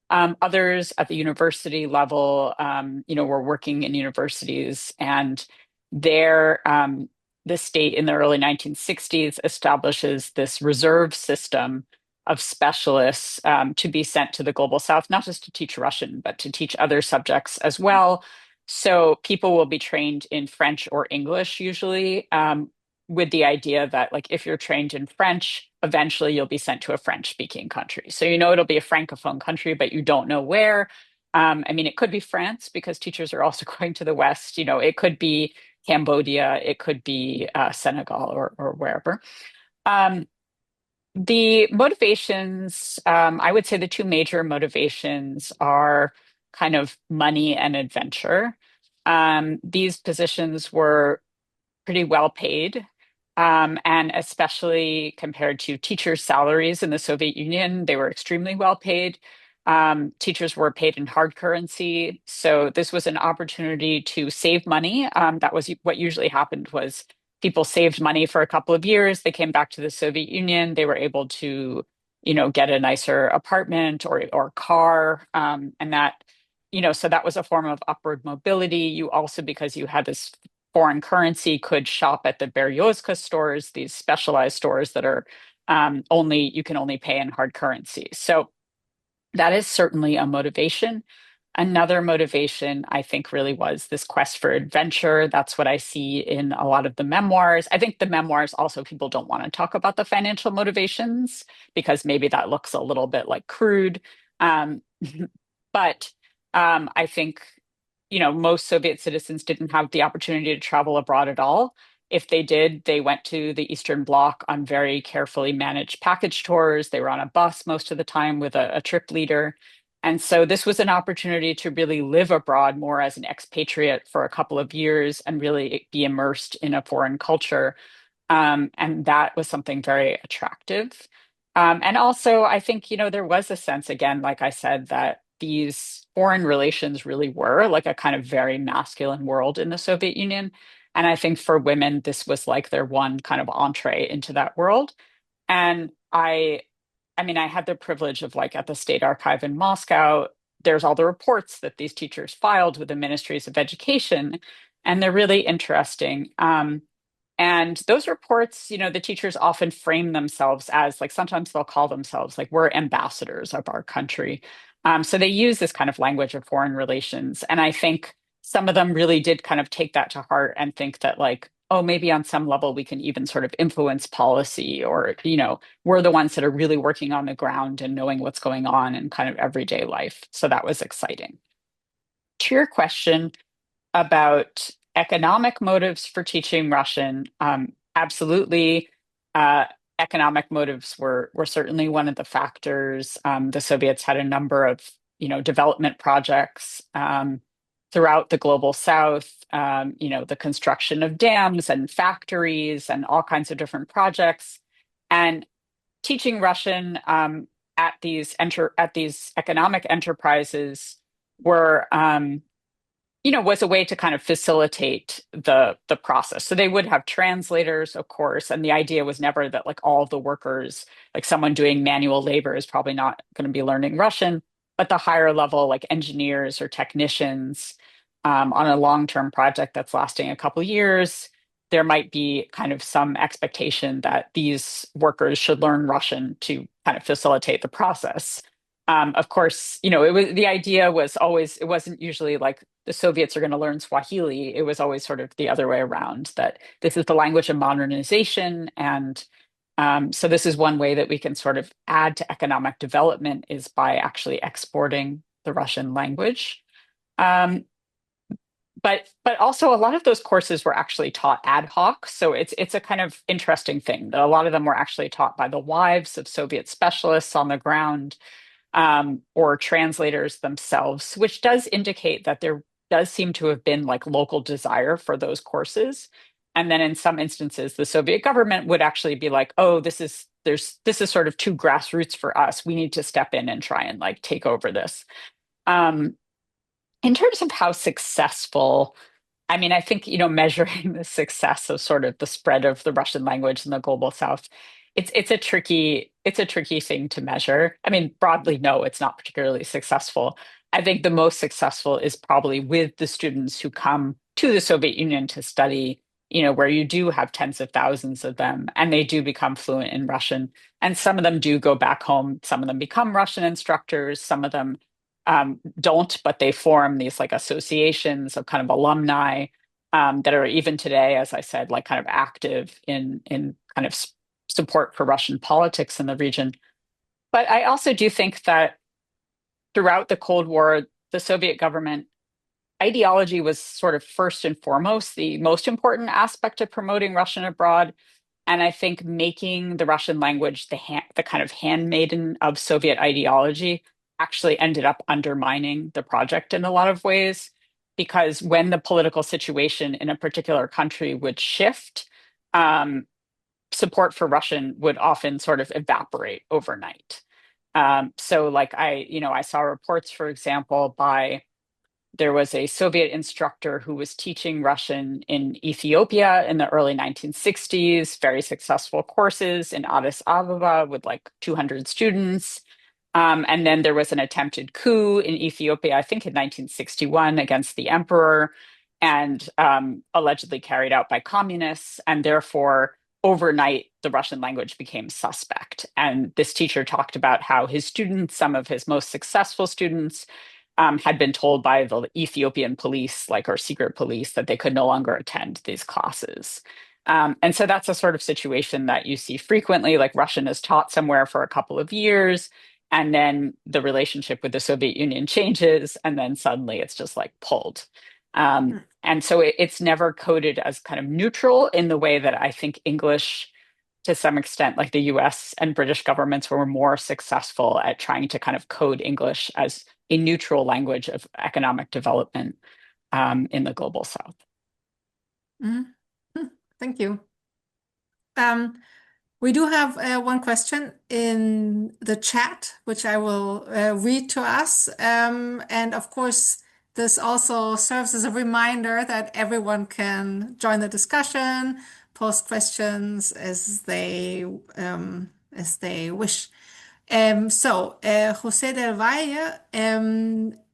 Speaker 2: Others at the university level, were working in universities, and there, the state in the early 1960s establishes this reserve system of specialists to be sent to the global south, not just to teach Russian, but to teach other subjects as well. So people will be trained in French or English usually, with the idea that, like, if you're trained in French, eventually you'll be sent to a French-speaking country. So it'll be a francophone country, but you don't know where. I mean, it could be France because teachers are also going to the West. It could be Cambodia, it could be Senegal or wherever. The motivations, I would say the two major motivations are kind of money and adventure. These positions were pretty well paid. And especially compared to teachers' salaries in the Soviet Union, they were extremely well paid. Teachers were paid in hard currency. So this was an opportunity to save money. That was what usually happened was people saved money for a couple of years. They came back to the Soviet Union. They were able to, get a nicer apartment or car. And that, so that was a form of upward mobility. You also, because you had this foreign currency, could shop at the Beryozka stores, these specialized stores that are you can only pay in hard currency. So that is certainly a motivation. Another motivation, I think, really was this quest for adventure. That's what I see in a lot of the memoirs. I think the memoirs also, people don't want to talk about the financial motivations because maybe that looks a little bit like crude. But I think, most Soviet citizens didn't have the opportunity to travel abroad at all. If they did, they went to the Eastern Bloc on very carefully managed package tours. They were on a bus most of the time with a trip leader. And so this was an opportunity to really live abroad more as an expatriate for a couple of years and really be immersed in a foreign culture. And that was something very attractive. And also, I think, there was a sense, again, like I said, that these foreign relations really were like a kind of very masculine world in the Soviet Union. And I think for women, this was like their one kind of entree into that world. And I mean, I had the privilege of like at the State Archive in Moscow, there's all the reports that these teachers filed with the ministries of education, and they're really interesting. And those reports, the teachers often frame themselves as like sometimes they'll call themselves like we're ambassadors of our country. So they use this kind of language of foreign relations. And I think some of them really did kind of take that to heart and think that like, oh, maybe on some level we can even sort of influence policy or, we're the ones that are really working on the ground and knowing what's going on in kind of everyday life. So that was exciting. To your question, about economic motives for teaching Russian. Absolutely, economic motives were certainly one of the factors. The Soviets had a number of development projects throughout the global South. The construction of dams and factories and all kinds of different projects, and teaching Russian at these economic enterprises were was a way to kind of facilitate the process. So they would have translators, of course, and the idea was never that like all of the workers, like someone doing manual labor is probably not going to be learning Russian, but the higher level like engineers or technicians on a long-term project that's lasting a couple years, there might be kind of some expectation that these workers should learn Russian to kind of facilitate the process. Of course, the idea was always, it wasn't usually like the Soviets are going to learn Swahili. It was always sort of the other way around, that this is the language of modernization. And so this is one way that we can sort of add to economic development is by actually exporting the Russian language. But also a lot of those courses were actually taught ad hoc. So it's a kind of interesting thing that a lot of them were actually taught by the wives of Soviet specialists on the ground, or translators themselves, which does indicate that there does seem to have been like local desire for those courses. And then in some instances, the Soviet government would actually be like, oh, this is sort of too grassroots for us. We need to step in and try and like take over this. In terms of how successful, I mean, I think, measuring the success of sort of the spread of the Russian language in the global South, it's a tricky thing to measure. I mean, broadly, no, it's not particularly successful. I think the most successful is probably with the students who come to the Soviet Union to study, where you do have tens of thousands of them, and they do become fluent in Russian. And some of them do go back home. Some of them become Russian instructors. Some of them don't, but they form these like associations of kind of alumni that are even today, as I said, like kind of active in kind of support for Russian politics in the region. But I also do think that throughout the Cold War, the Soviet government ideology was sort of first and foremost the most important aspect of promoting Russian abroad. And I think making the Russian language the kind of handmaiden of Soviet ideology actually ended up undermining the project in a lot of ways, because when the political situation in a particular country would shift, support for Russian would often sort of evaporate overnight. So like I saw reports, for example, there was a Soviet instructor who was teaching Russian in Ethiopia in the early 1960s, very successful courses in Addis Ababa with like 200 students. And then there was an attempted coup in Ethiopia, I think in 1961, against the emperor, and allegedly carried out by communists. And therefore, overnight, the Russian language became suspect. And this teacher talked about how his students, some of his most successful students, had been told by the Ethiopian police, or secret police, that they could no longer attend these classes. And so that's a sort of situation that you see frequently, like Russian is taught somewhere for a couple of years, and then the relationship with the Soviet Union changes, and then suddenly it's just like pulled. And so it's never coded as kind of neutral in the way that I think English, to some extent, like the US and British governments were more successful at trying to kind of code English as a neutral language of economic development in the global South.
Speaker 3: Thank you. We do have one question in the chat, which I will read to us. And of course, this also serves as a reminder that everyone can join the discussion, post questions as they wish. Jose del Valle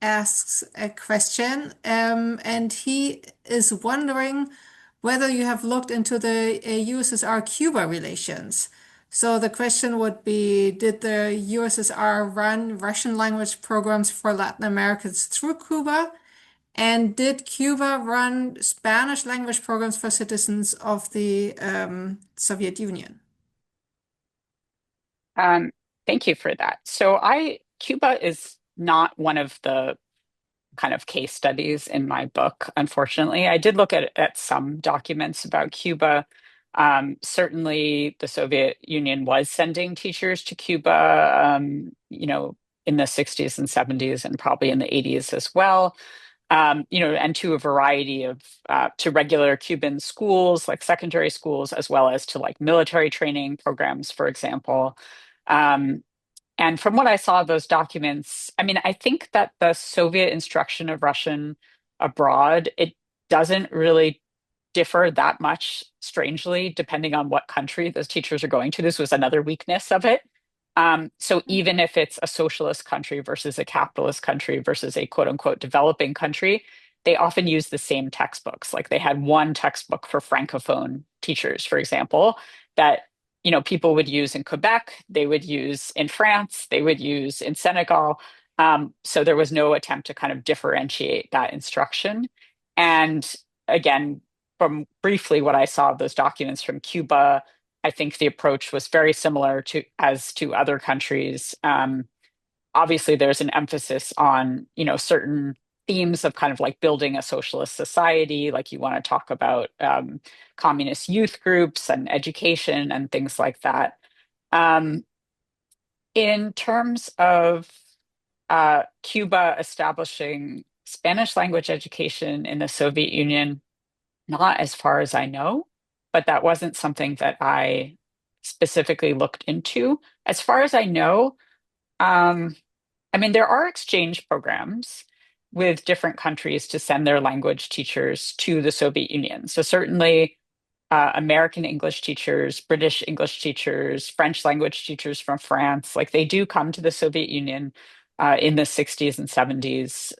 Speaker 3: asks a question, and he is wondering whether you have looked into the USSR-Cuba relations. So the question would be, did the USSR run Russian language programs for Latin Americans through Cuba? And did Cuba run Spanish language programs for citizens of the Soviet Union?
Speaker 2: Thank you for that. So Cuba is not one of the kind of case studies in my book, unfortunately. I did look at some documents about Cuba. Certainly, the Soviet Union was sending teachers to Cuba, in the 60s and 70s and probably in the 80s as well. And to a variety of to regular Cuban schools, like secondary schools, as well as to like military training programs, for example. And from what I saw of those documents, I mean, I think that the Soviet instruction of Russian abroad, it doesn't really differ that much, strangely, depending on what country those teachers are going to. This was another weakness of it. So even if it's a socialist country versus a capitalist country versus a quote unquote developing country, they often use the same textbooks. Like they had one textbook for Francophone teachers, for example, that people would use in Quebec, they would use in France, they would use in Senegal. So there was no attempt to kind of differentiate that instruction. And again, from briefly what I saw of those documents from Cuba, I think the approach was very similar to other countries. Obviously, there's an emphasis on certain themes of kind of like building a socialist society, like you want to talk about communist youth groups and education and things like that. In terms of Cuba establishing Spanish language education in the Soviet Union, not as far as I know, but that wasn't something that I specifically looked into. As far as I know, I mean, there are exchange programs with different countries to send their language teachers to the Soviet Union. So certainly American English teachers, British English teachers, French language teachers from France, like they do come to the Soviet Union in the 60s and 70s.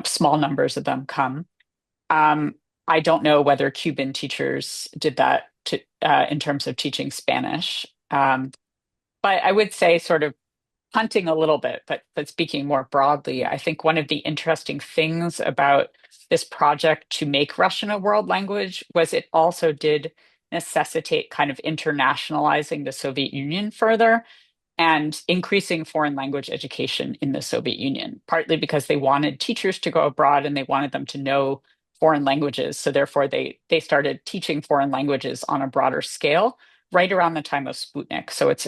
Speaker 2: Small numbers of them come. I don't know whether Cuban teachers did that in terms of teaching Spanish. But I would say sort of punting a little bit, but speaking more broadly, I think one of the interesting things about this project to make Russian a world language was it also did necessitate kind of internationalizing the Soviet Union further and increasing foreign language education in the Soviet Union, partly because they wanted teachers to go abroad and they wanted them to know foreign languages. So therefore, they started teaching foreign languages on a broader scale right around the time of Sputnik. So it's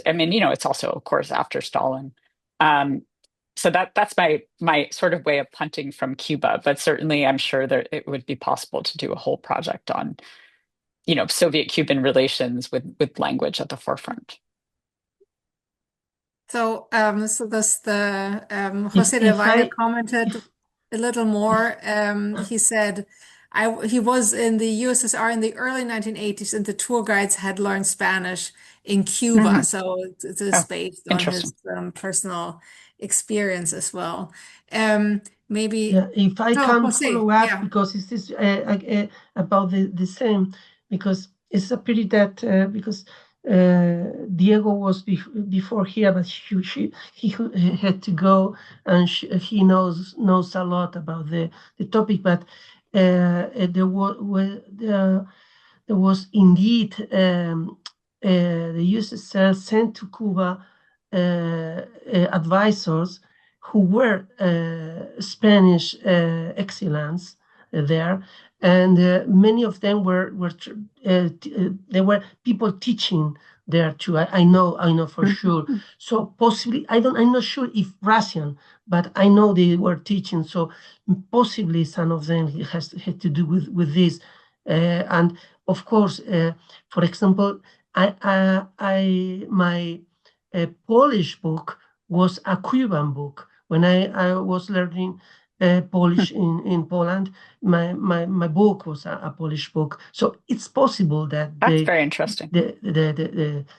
Speaker 2: also, of course, after Stalin. So that's my sort of way of punting from Cuba, but certainly I'm sure that it would be possible to do a whole project on, Soviet-Cuban relations with language at the forefront.
Speaker 3: So, Jose de Valle commented a little more. He said, he was in the USSR in the early 1980s, and the tour guides had learned Spanish in Cuba.
Speaker 2: Mm-hmm.
Speaker 3: So it is based on his personal experience as well. Maybe
Speaker 4: if I can
Speaker 3: Jose,
Speaker 4: follow up, because it's this about the same, because it's a pity that because Diego was before here, but he had to go, and he knows a lot about the topic. But there was indeed the USSR sent to Cuba advisors who were Spanish excellents there, and many of them were there were people teaching there too. I know for sure. So possibly I'm not sure if Russian, but I know they were teaching. So possibly some of them had to do with this, and of course, for example, my Polish book was a Cuban book. When I was learning Polish in Poland, my book was a Polish book. So it's possible that
Speaker 2: That's very interesting.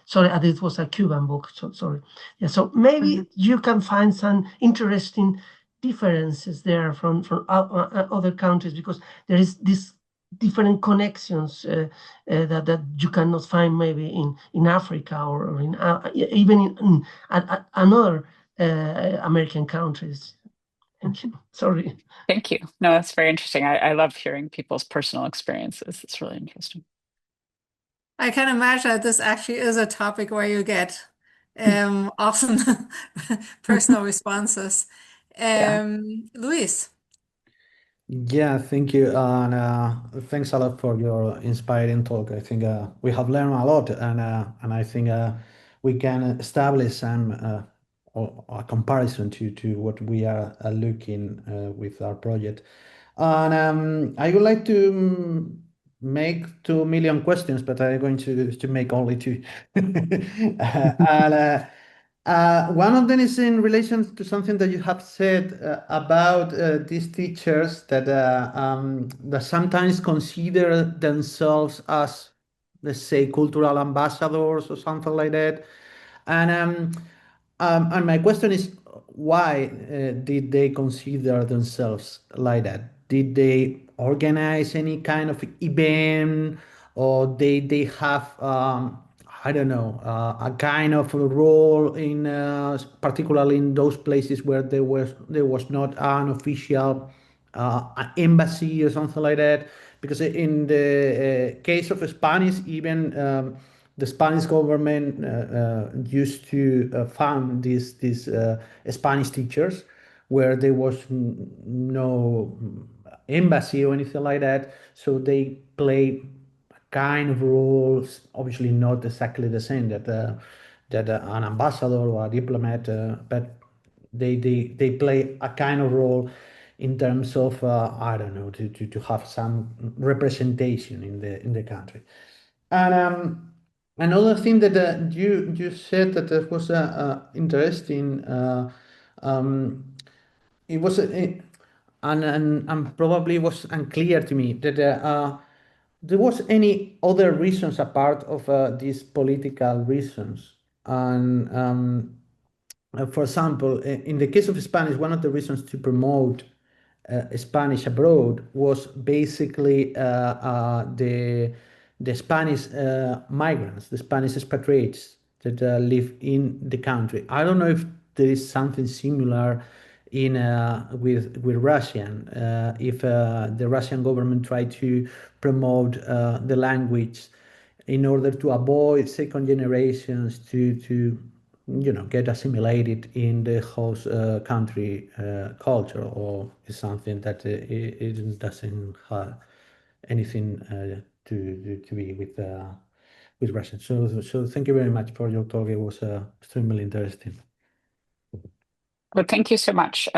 Speaker 4: sorry, it was a Cuban book. So sorry. Yeah. So maybe you can find some interesting differences there from other countries, because there is this different connections that you cannot find maybe in Africa or in even in another American countries. Thank you. Sorry.
Speaker 2: Thank you. No, that's very interesting. I love hearing people's personal experiences. It's really interesting.
Speaker 3: I can imagine that this actually is a topic where you get often personal responses. Luis.
Speaker 1: Yeah, thank you, and thanks a lot for your inspiring talk. I think we have learned a lot, and I think we can establish some a comparison to what we are looking with our project. And I would like to make 2 million questions, but I'm going to make only two. And one of them is in relation to something that you have said about these teachers that sometimes consider themselves as, let's say, cultural ambassadors or something like that. And my question is, why did they consider themselves like that? Did they organize any kind of event, or they have I don't know, a kind of a role in particularly in those places where there was not an official embassy or something like that? Because in the case of Spanish, even the Spanish government used to fund these Spanish teachers, where there was no embassy or anything like that. So they play kind of roles, obviously not exactly the same that an ambassador or a diplomat, but they play a kind of role in terms of I don't know, to have some representation in the country. And another thing that you said that was interesting. Um, it was and probably was unclear to me that there was any other reasons apart of these political reasons. And for example, in the case of Spanish, one of the reasons to promote Spanish abroad was basically the Spanish migrants, the Spanish expatriates that live in the country. I don't know if there is something similar in with Russian. If the Russian government tried to promote the language in order to avoid second generations to get assimilated in the host country culture, or is something that it doesn't have anything to be with Russian. So thank you very much for your talk. It was extremely interesting.
Speaker 2: Well, thank you so much.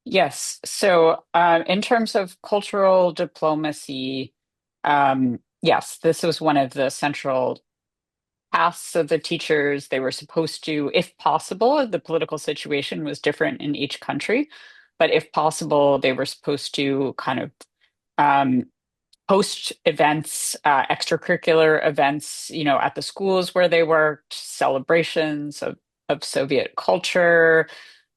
Speaker 2: Yes, so in terms of cultural diplomacy, yes, this was one of the central tasks of the teachers. They were supposed to, if possible, the political situation was different in each country, but if possible, they were supposed to kind of host events, extracurricular events, at the schools where they worked, celebrations of Soviet culture.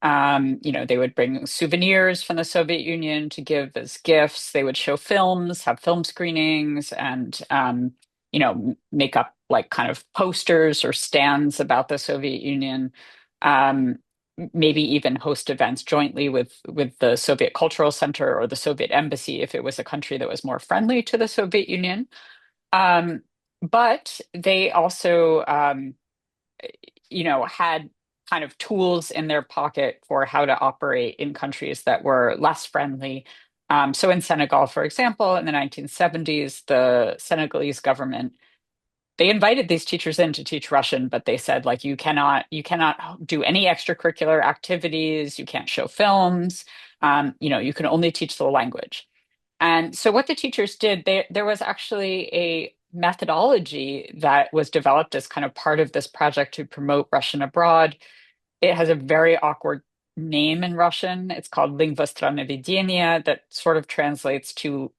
Speaker 2: They would bring souvenirs from the Soviet Union to give as gifts. They would show films, have film screenings, and make up like kind of posters or stands about the Soviet Union. Um, Maybe even host events jointly with the Soviet Cultural Center or the Soviet Embassy if it was a country that was more friendly to the Soviet Union. But they also, had kind of tools in their pocket for how to operate in countries that were less friendly. So in Senegal, for example, in the 1970s, the Senegalese government, they invited these teachers in to teach Russian, but they said, like, you cannot do any extracurricular activities, you can't show films, you can only teach the language. And so what the teachers did, there was actually a methodology that was developed as kind of part of this project to promote Russian abroad. It has a very awkward name in Russian. It's called lingva stranovedenia, that sort of translates to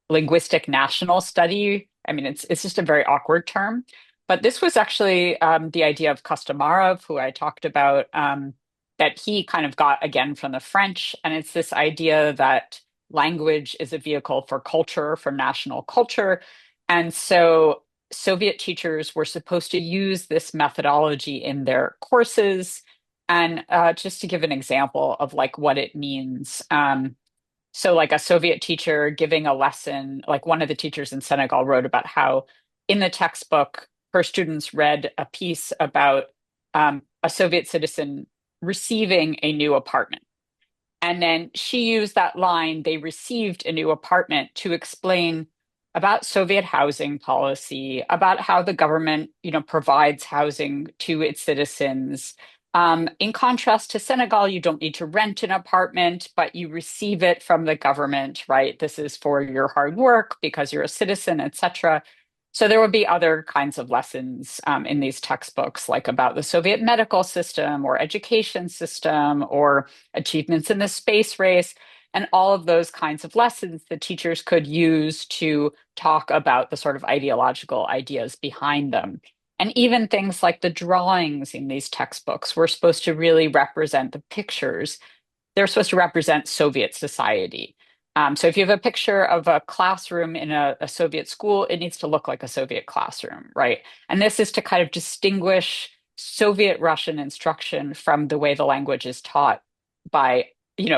Speaker 2: linguistic national study. I mean, it's just a very awkward term. But this was actually the idea of Kostomarov, who I talked about, that he kind of got again from the French. And it's this idea that language is a vehicle for culture, for national culture. And so Soviet teachers were supposed to use this methodology in their courses. And just to give an example of like what it means. So like a Soviet teacher giving a lesson, like one of the teachers in Senegal wrote about how in the textbook, her students read a piece about a Soviet citizen receiving a new apartment. And then she used that line, they received a new apartment, to explain about Soviet housing policy, about how the government, provides housing to its citizens. In contrast to Senegal, you don't need to rent an apartment, but you receive it from the government, right? This is for your hard work because you're a citizen, etc. So there would be other kinds of lessons in these textbooks, like about the Soviet medical system or education system or achievements in the space race. And all of those kinds of lessons the teachers could use to talk about the sort of ideological ideas behind them. And even things like the drawings in these textbooks were supposed to really represent the pictures. They're supposed to represent Soviet society. So if you have a picture of a classroom in a Soviet school, it needs to look like a Soviet classroom, right? And this is to kind of distinguish Soviet Russian instruction from the way the language is taught by,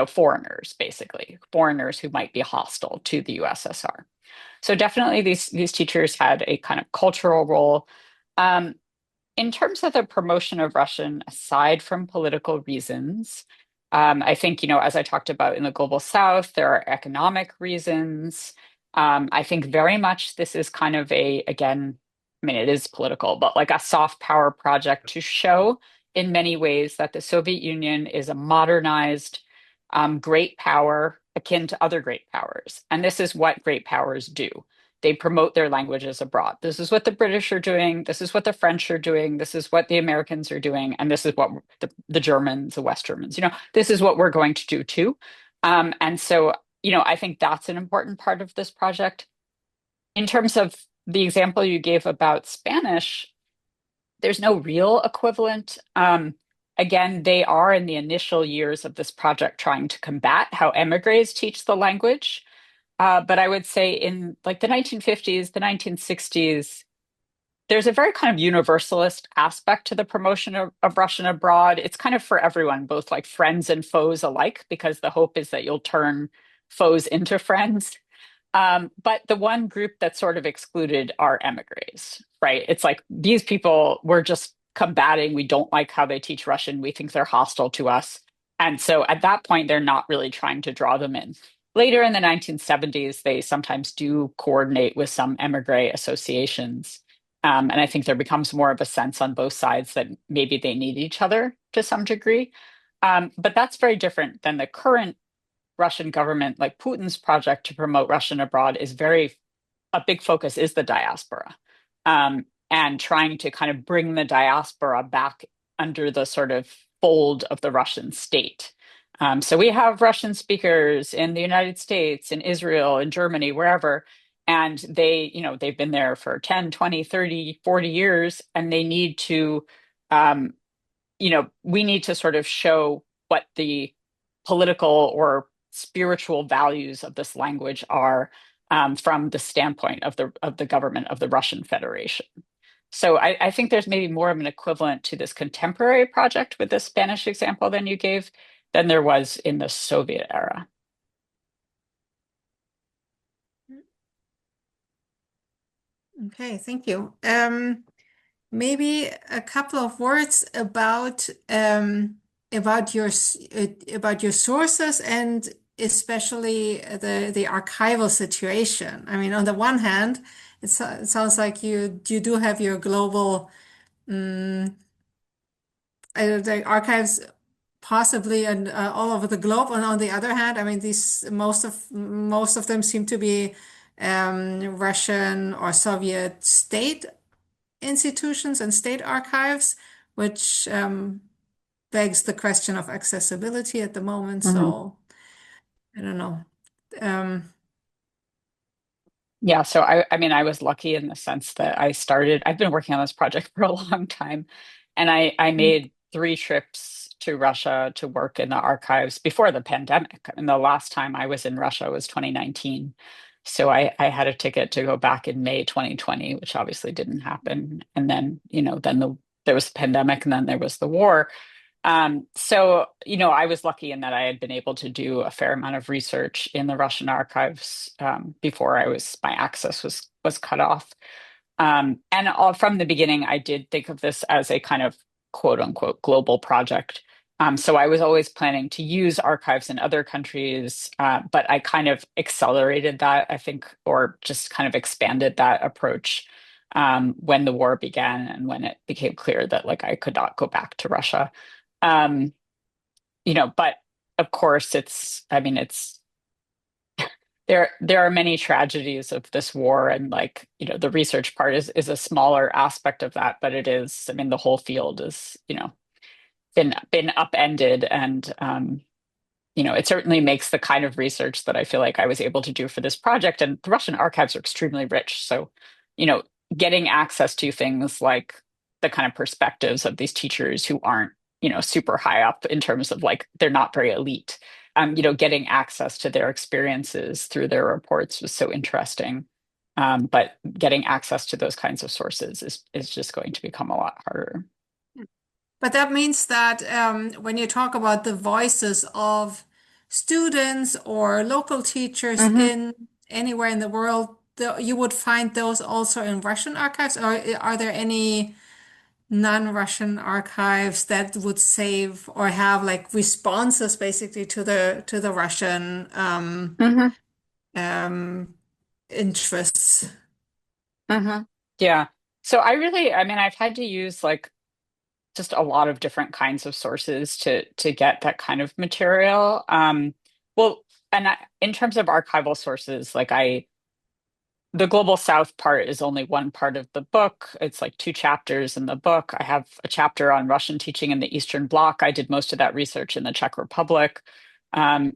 Speaker 2: foreigners, basically, foreigners who might be hostile to the USSR. So definitely these teachers had a kind of cultural role. In terms of the promotion of Russian, aside from political reasons, I think, as I talked about in the Global South, there are economic reasons. I think very much this is kind of again, I mean, it is political, but like a soft power project to show in many ways that the Soviet Union is a modernized great power akin to other great powers. And this is what great powers do. They promote their languages abroad. This is what the British are doing. This is what the French are doing. This is what the Americans are doing. And this is what the Germans, the West Germans, this is what we're going to do too. And so, I think that's an important part of this project. In terms of the example you gave about Spanish, there's no real equivalent. Again, they are in the initial years of this project trying to combat how emigres teach the language. But I would say in like the 1950s, the 1960s, there's a very kind of universalist aspect to the promotion of Russian abroad. It's kind of for everyone, both like friends and foes alike, because the hope is that you'll turn foes into friends. But the one group that's sort of excluded are emigres, right? It's like these people we're just combating. We don't like how they teach Russian. We think they're hostile to us. And so at that point, they're not really trying to draw them in. Later in the 1970s, they sometimes do coordinate with some emigre associations. And I think there becomes more of a sense on both sides that maybe they need each other to some degree. But that's very different than the current Russian government, like Putin's project to promote Russian abroad is a big focus is the diaspora, and trying to kind of bring the diaspora back under the sort of fold of the Russian state. So we have Russian speakers in the United States, in Israel, in Germany, wherever, and they've been there for 10, 20, 30, 40 years, and they need to, we need to sort of show what the political or spiritual values of this language are from the standpoint of the government of the Russian Federation. So I think there's maybe more of an equivalent to this contemporary project with the Spanish example than you gave than there was in the Soviet era.
Speaker 3: Okay, thank you. Maybe a couple of words about your sources and especially the archival situation. I mean, on the one hand, it sounds like you do have your global the archives possibly and all over the globe. And on the other hand, I mean, most of them seem to be Russian or Soviet state institutions and state archives, which begs the question of accessibility at the moment. So I don't know.
Speaker 2: Yeah, so I mean, I was lucky in the sense that I've been working on this project for a long time, and I made 3 trips to Russia to work in the archives before the pandemic. And the last time I was in Russia was 2019. So I had a ticket to go back in May 2020, which obviously didn't happen. And then, there was the pandemic and then there was the war. So, I was lucky in that I had been able to do a fair amount of research in the Russian archives before my access was cut off. And from the beginning, I did think of this as a kind of quote unquote global project. So I was always planning to use archives in other countries, but I kind of accelerated that, I think, or just kind of expanded that approach when the war began and when it became clear that like I could not go back to Russia. Um, but of course it's there are many tragedies of this war and like, the research part is a smaller aspect of that, but it is, I mean, the whole field is, been upended and it certainly makes the kind of research that I feel like I was able to do for this project. And the Russian archives are extremely rich. So, you know, getting access to things like the kind of perspectives of these teachers who aren't, super high up in terms of like they're not very elite. Getting access to their experiences through their reports was so interesting. But getting access to those kinds of sources is just going to become a lot harder.
Speaker 3: But that means that when you talk about the voices of students or local teachers
Speaker 2: Mm-hmm.
Speaker 3: in anywhere in the world, you would find those also in Russian archives, or are there any non-Russian archives that would save or have like responses basically to the Russian
Speaker 2: Mm-hmm.
Speaker 3: um, interests?
Speaker 2: Mm-hmm. Yeah. So I mean, I've had to use like just a lot of different kinds of sources to get that kind of material. Well, in terms of archival sources, the Global South part is only one part of the book. It's like 2 chapters in the book. I have a chapter on Russian teaching in the Eastern Bloc. I did most of that research in the Czech Republic,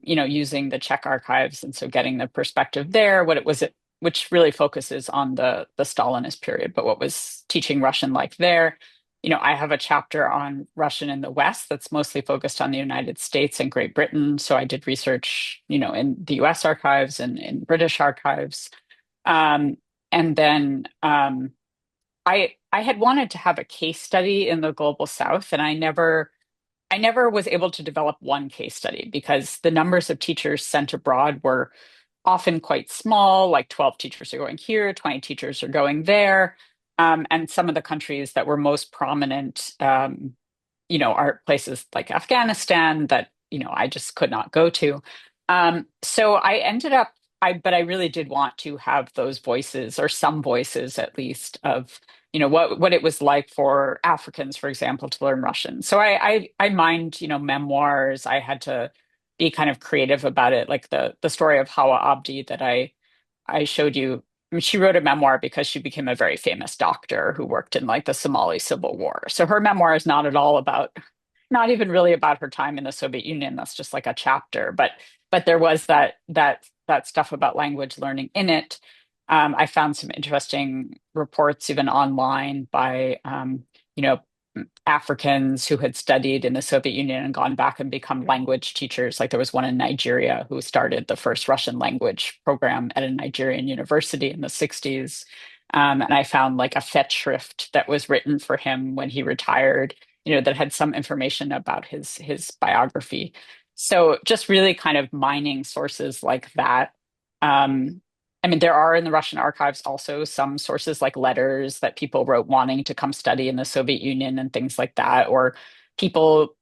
Speaker 2: using the Czech archives, and so getting the perspective there. Which really focuses on the Stalinist period, but what was teaching Russian like there? I have a chapter on Russian in the West that's mostly focused on the United States and Great Britain. So I did research, in the US archives and in British archives. Um, and then I had wanted to have a case study in the Global South, and I never was able to develop one case study because the numbers of teachers sent abroad were often quite small, like 12 teachers are going here, 20 teachers are going there. And some of the countries that were most prominent, are places like Afghanistan that, I just could not go to. So I ended up, but I really did want to have those voices or some voices at least of, what it was like for Africans, for example, to learn Russian. So I mined, memoirs. I had to be kind of creative about it, like the story of Hawa Abdi that I showed you. I mean, she wrote a memoir because she became a very famous doctor who worked in like the Somali Civil War. So her memoir is not at all about, not even really about her time in the Soviet Union. That's just like a chapter. But there was that stuff about language learning in it. I found some interesting reports even online by you know Africans who had studied in the Soviet Union and gone back and become language teachers. Like there was one in Nigeria who started the first Russian language program at a Nigerian university in the 60s. And I found like a Fetchschrift that was written for him when he retired, that had some information about his biography. So just really kind of mining sources like that. I mean, there are in the Russian archives also some sources like letters that people wrote wanting to come study in the Soviet Union and things like that, or people,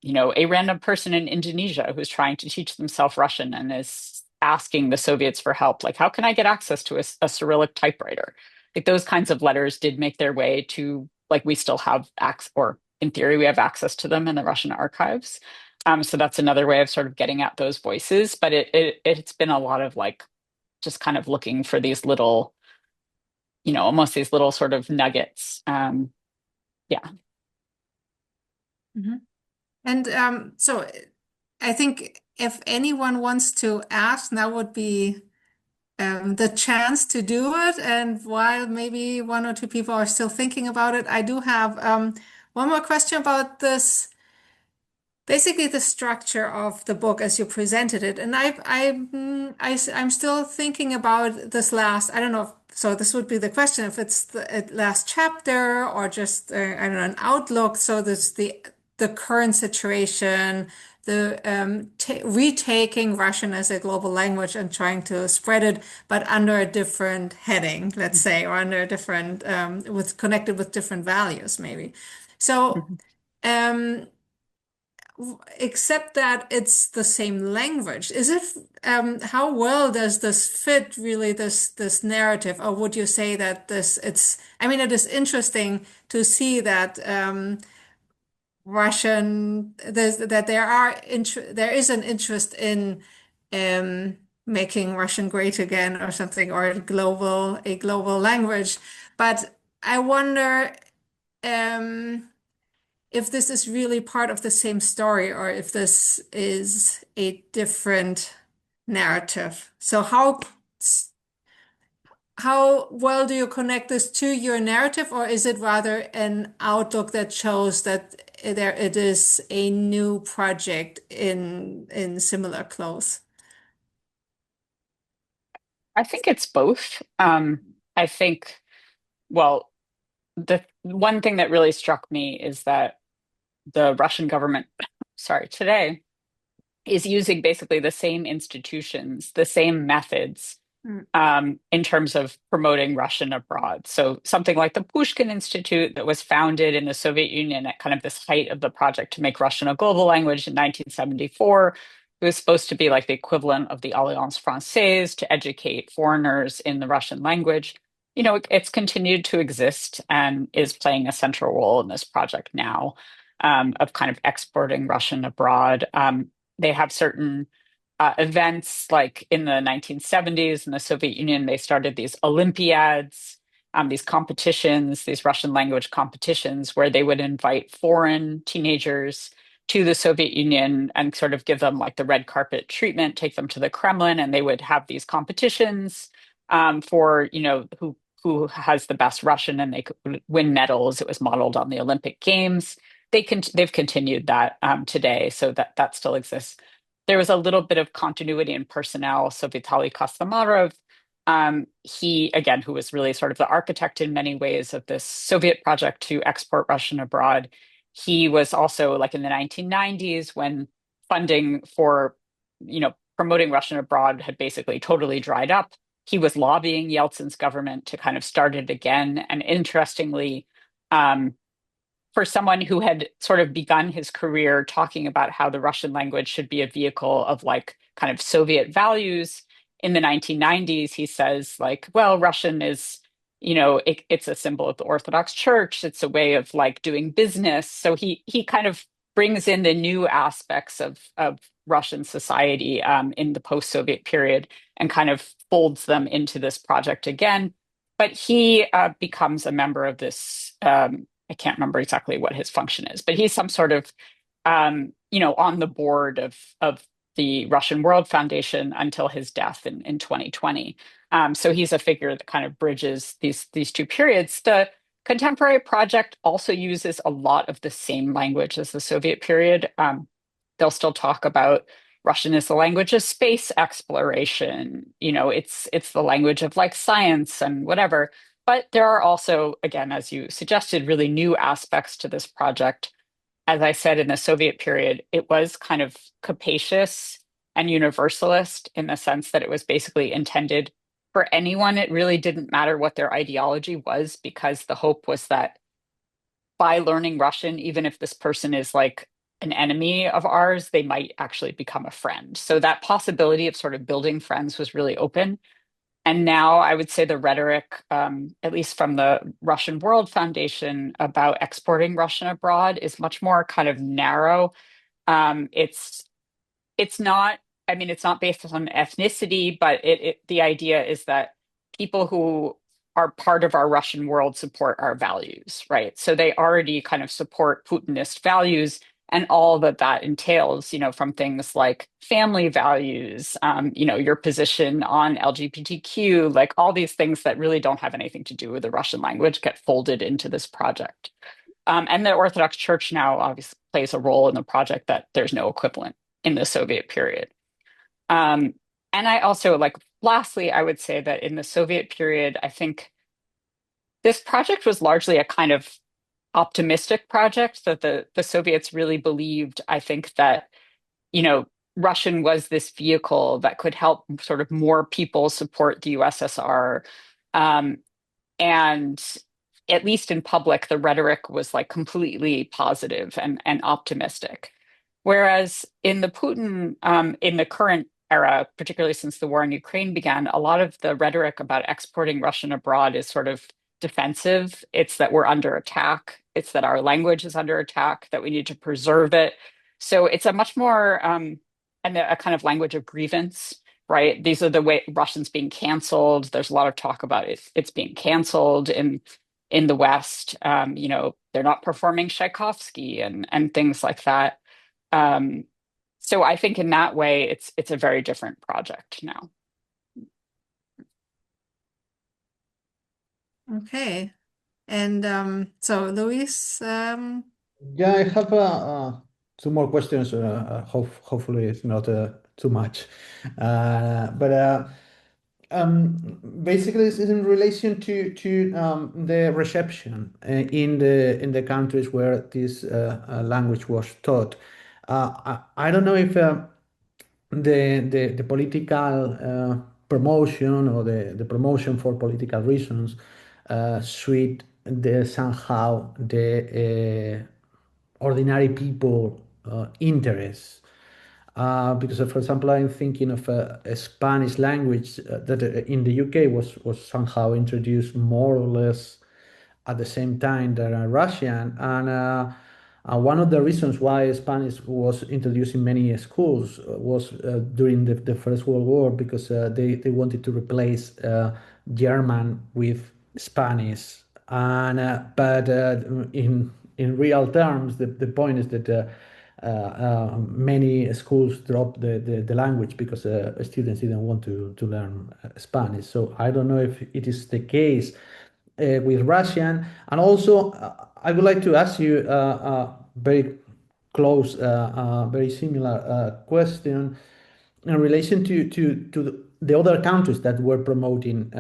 Speaker 2: a random person in Indonesia who's trying to teach themselves Russian and is asking the Soviets for help. Like, how can I get access to a Cyrillic typewriter? Like those kinds of letters did make their way to, like, we still have access, or in theory, we have access to them in the Russian archives. So that's another way of sort of getting at those voices. But it's been a lot of like just kind of looking for these little, almost these little sort of nuggets. Yeah.
Speaker 3: Mm-hmm. And so I think if anyone wants to ask, now would be the chance to do it. And while maybe one or two people are still thinking about it, I do have one more question about this. Basically, the structure of the book as you presented it, and I'm still thinking about this last. I don't know. So this would be the question: if it's the last chapter or just I don't know, an outlook. So this the current situation, the retaking Russian as a global language and trying to spread it, but under a different heading, let's say, or under a different with connected with different values, maybe. So. Um, Except that it's the same language. Is it, how well does this fit really this narrative? Or would you say that I mean, it is interesting to see that that there is an interest in making Russian great again or something, or a global language. But I wonder, if this is really part of the same story or if this is a different narrative. So how well do you connect this to your narrative, or is it rather an outlook that shows that it is a new project in similar clothes?
Speaker 2: I think it's both. I think, well, the one thing that really struck me is that the Russian government, sorry, today is using basically the same institutions, the same methods in terms of promoting Russian abroad. So something like the Pushkin Institute that was founded in the Soviet Union at kind of this height of the project to make Russian a global language in 1974. It was supposed to be like the equivalent of the Alliance Française to educate foreigners in the Russian language. It's continued to exist and is playing a central role in this project now, of kind of exporting Russian abroad. They have certain events, like in the 1970s in the Soviet Union, they started these Olympiads, these competitions, these Russian language competitions, where they would invite foreign teenagers to the Soviet Union and sort of give them like the red carpet treatment, take them to the Kremlin, and they would have these competitions for, who has the best Russian, and they could win medals. It was modeled on the Olympic Games. They've continued that today, so that still exists. There was a little bit of continuity in personnel. So Vitaly Kostomarov, he, again, who was really sort of the architect in many ways of this Soviet project to export Russian abroad, he was also, like, in the 1990s, when funding for, promoting Russian abroad had basically totally dried up, he was lobbying Yeltsin's government to kind of start it again. And interestingly, for someone who had sort of begun his career talking about how the Russian language should be a vehicle of like kind of Soviet values in the 1990s, he says, like, well, Russian is, it's a symbol of the Orthodox Church. It's a way of like doing business. So he kind of brings in the new aspects of Russian society in the post-Soviet period and kind of folds them into this project again. But he becomes a member of this. I can't remember exactly what his function is, but he's some sort of, on the board of the Russian World Foundation until his death in 2020. So he's a figure that kind of bridges these two periods. The contemporary project also uses a lot of the same language as the Soviet period. They'll still talk about Russian as the language of space exploration. It's the language of like science and whatever. But there are also, again, as you suggested, really new aspects to this project. As I said, in the Soviet period, it was kind of capacious and universalist in the sense that it was basically intended for anyone. It really didn't matter what their ideology was, because the hope was that by learning Russian, even if this person is like an enemy of ours, they might actually become a friend. So that possibility of sort of building friends was really open. And now I would say the rhetoric, at least from the Russian World Foundation, about exporting Russian abroad is much more kind of narrow. It's not I mean, it's not based on ethnicity, but the idea is that people who are part of our Russian world support our values, right? So they already kind of support Putinist values and all that that entails, from things like family values, your position on LGBTQ, like all these things that really don't have anything to do with the Russian language get folded into this project. And the Orthodox Church now obviously plays a role in the project that there's no equivalent in the Soviet period. And I also, lastly, I would say that in the Soviet period, I think this project was largely a kind of optimistic project that the Soviets really believed, I think, that, Russian was this vehicle that could help sort of more people support the USSR. And at least in public, the rhetoric was like completely positive and optimistic. Whereas in the Putin, in the current era, particularly since the war in Ukraine began, a lot of the rhetoric about exporting Russian abroad is sort of defensive. It's that we're under attack. It's that our language is under attack, that we need to preserve it. So it's a much more, and a kind of language of grievance, right? These are the way Russians being canceled. There's a lot of talk about it's being canceled in the West. They're not performing Tchaikovsky and things like that. So I think in that way, it's a very different project now.
Speaker 3: Okay. And so Luis,
Speaker 1: Yeah, I have two more questions. Hopefully, it's not too much. But basically, this is in relation to the reception in the countries where this language was taught. I don't know if the political promotion or the promotion for political reasons suit somehow the ordinary people interests. Because, for example, I'm thinking of a Spanish language that in the UK was somehow introduced more or less at the same time that Russian. And one of the reasons why Spanish was introduced in many schools was during the First World War, because they wanted to replace German with Spanish. But in real terms, the point is that many schools dropped the language because students didn't want to learn Spanish. So I don't know if it is the case with Russian. And also, I would like to ask you a very close, very similar question in relation to the other countries that were promoting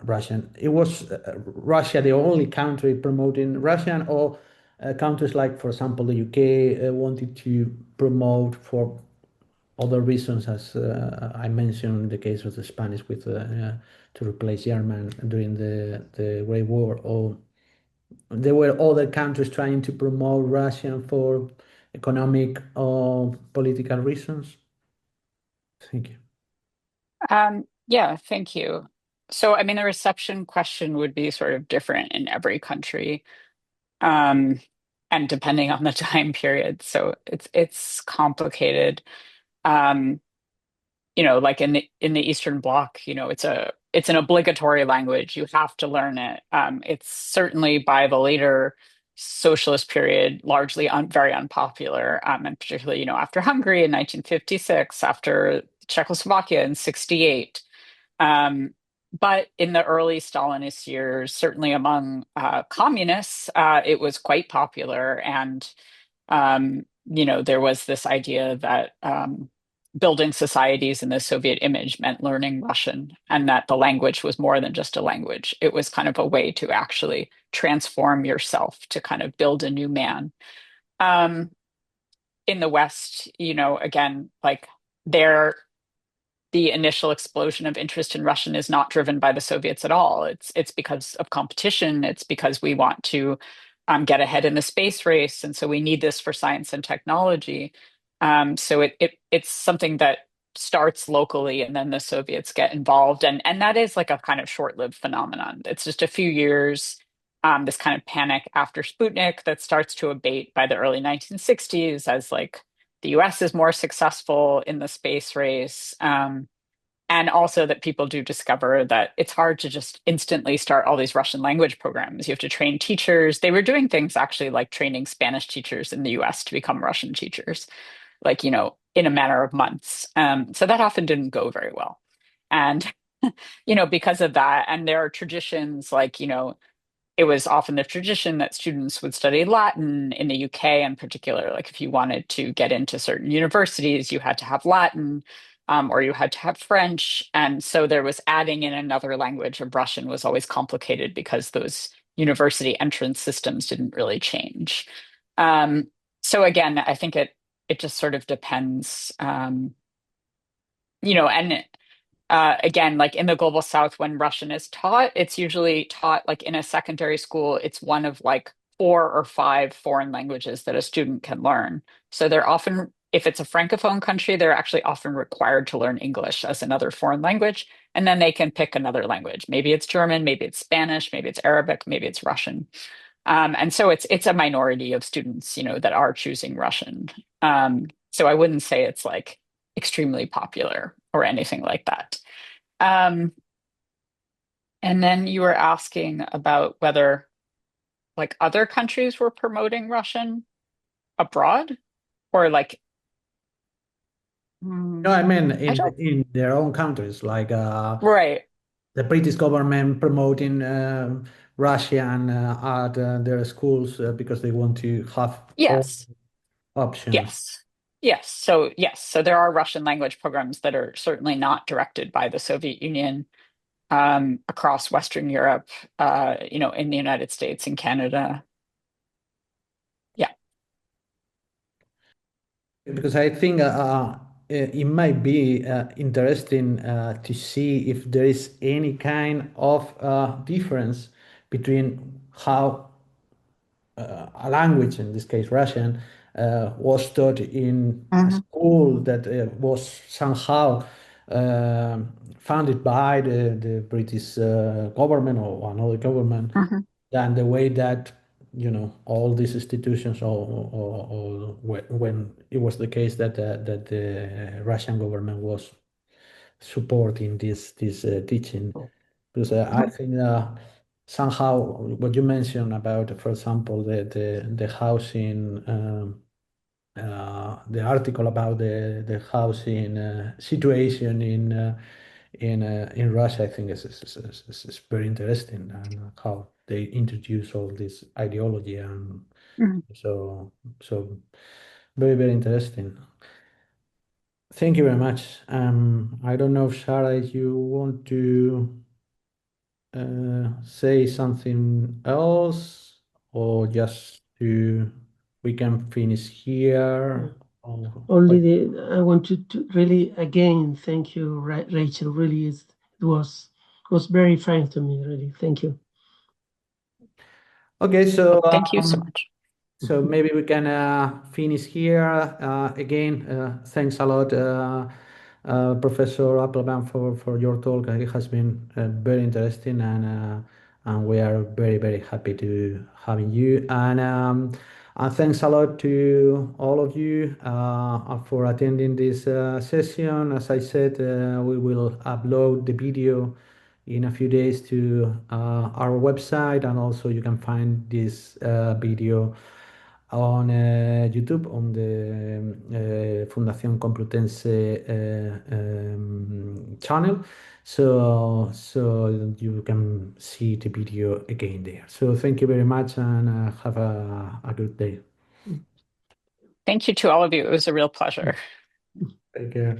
Speaker 1: Russian. It was Russia the only country promoting Russian, or countries like, for example, the UK wanted to promote for other reasons, as I mentioned in the case of the Spanish with to replace German during the Great War, or there were other countries trying to promote Russian for economic or political reasons? Thank you.
Speaker 2: Yeah, thank you. So, I mean, the reception question would be sort of different in every country, and depending on the time period. So it's complicated. Um, like in the Eastern Bloc, it's an obligatory language. You have to learn it. It's certainly by the later socialist period largely very unpopular, and particularly after Hungary in 1956, after Czechoslovakia in 68. But in the early Stalinist years, certainly among communists, it was quite popular. And, there was this idea that building societies in the Soviet image meant learning Russian, and that the language was more than just a language. It was kind of a way to actually transform yourself, to kind of build a new man. Um, in the West, again, like there the initial explosion of interest in Russian is not driven by the Soviets at all. It's because of competition. It's because we want to get ahead in the space race, and so we need this for science and technology. So it's something that starts locally, and then the Soviets get involved, and that is like a kind of short-lived phenomenon. It's just a few years. This kind of panic after Sputnik that starts to abate by the early 1960s as like the US is more successful in the space race. And also that people do discover that it's hard to just instantly start all these Russian language programs. You have to train teachers. They were doing things actually like training Spanish teachers in the US to become Russian teachers, like, you know, in a matter of months. So that often didn't go very well. And, you know, because of that, and there are traditions like, you know, it was often the tradition that students would study Latin in the UK in particular. Like if you wanted to get into certain universities, you had to have Latin, or you had to have French. And so there was adding in another language of Russian was always complicated because those university entrance systems didn't really change. Um, so again, I think it just sort of depends, you know, and again, like in the global south, when Russian is taught, it's usually taught like in a secondary school. It's one of like 4 or 5 foreign languages that a student can learn. So they're often, if it's a francophone country, they're actually often required to learn English as another foreign language. And then they can pick another language. Maybe it's German, maybe it's Spanish, maybe it's Arabic, maybe it's Russian. And so it's a minority of students, you know, that are choosing Russian. So I wouldn't say it's like extremely popular or anything like that. Um, and then you were asking about whether like other countries were promoting Russian abroad or like,
Speaker 1: No, I mean
Speaker 2: I don't,
Speaker 1: in their own countries, like
Speaker 2: right.
Speaker 1: the British government promoting Russian at their schools because they want to have all
Speaker 2: Yes,
Speaker 1: options.
Speaker 2: yes, yes. So, yes. So there are Russian language programs that are certainly not directed by the Soviet Union, across Western Europe, you know, in the United States and Canada. Yeah.
Speaker 1: Because I think it might be interesting to see if there is any kind of difference between how a language, in this case Russian, was taught in a
Speaker 2: Mhm,
Speaker 1: school that was somehow funded by the British government or another government,
Speaker 2: mhm,
Speaker 1: than the way that all these institutions, or when it was the case that that the Russian government was supporting this teaching. Because I
Speaker 2: mhm,
Speaker 1: think somehow what you mentioned about, for example, the housing, the article about the housing situation in Russia, I think is very interesting, and how they introduce all this ideology, and
Speaker 2: mhm.
Speaker 1: so so very, very interesting. Thank you very much. I don't know, Sarah, if you want to say something else, or just to we can finish here. Or
Speaker 4: Only I want to really again thank you, Rachel. Really, it was very frank to me. Really, thank you.
Speaker 1: okay, so
Speaker 2: Thank you so much.
Speaker 1: so maybe we can finish here. Again, thanks a lot, Professor Applebaum, for your talk. It has been very interesting, and we are very, very happy to having you. And thanks a lot to all of you for attending this session. As I said, we will upload the video in a few days to our website, and also you can find this video on YouTube, on the Fundación Complutense channel. So you can see the video again there. So thank you very much, and have a good day.
Speaker 2: Thank you to all of you. It was a real pleasure.
Speaker 1: Take care.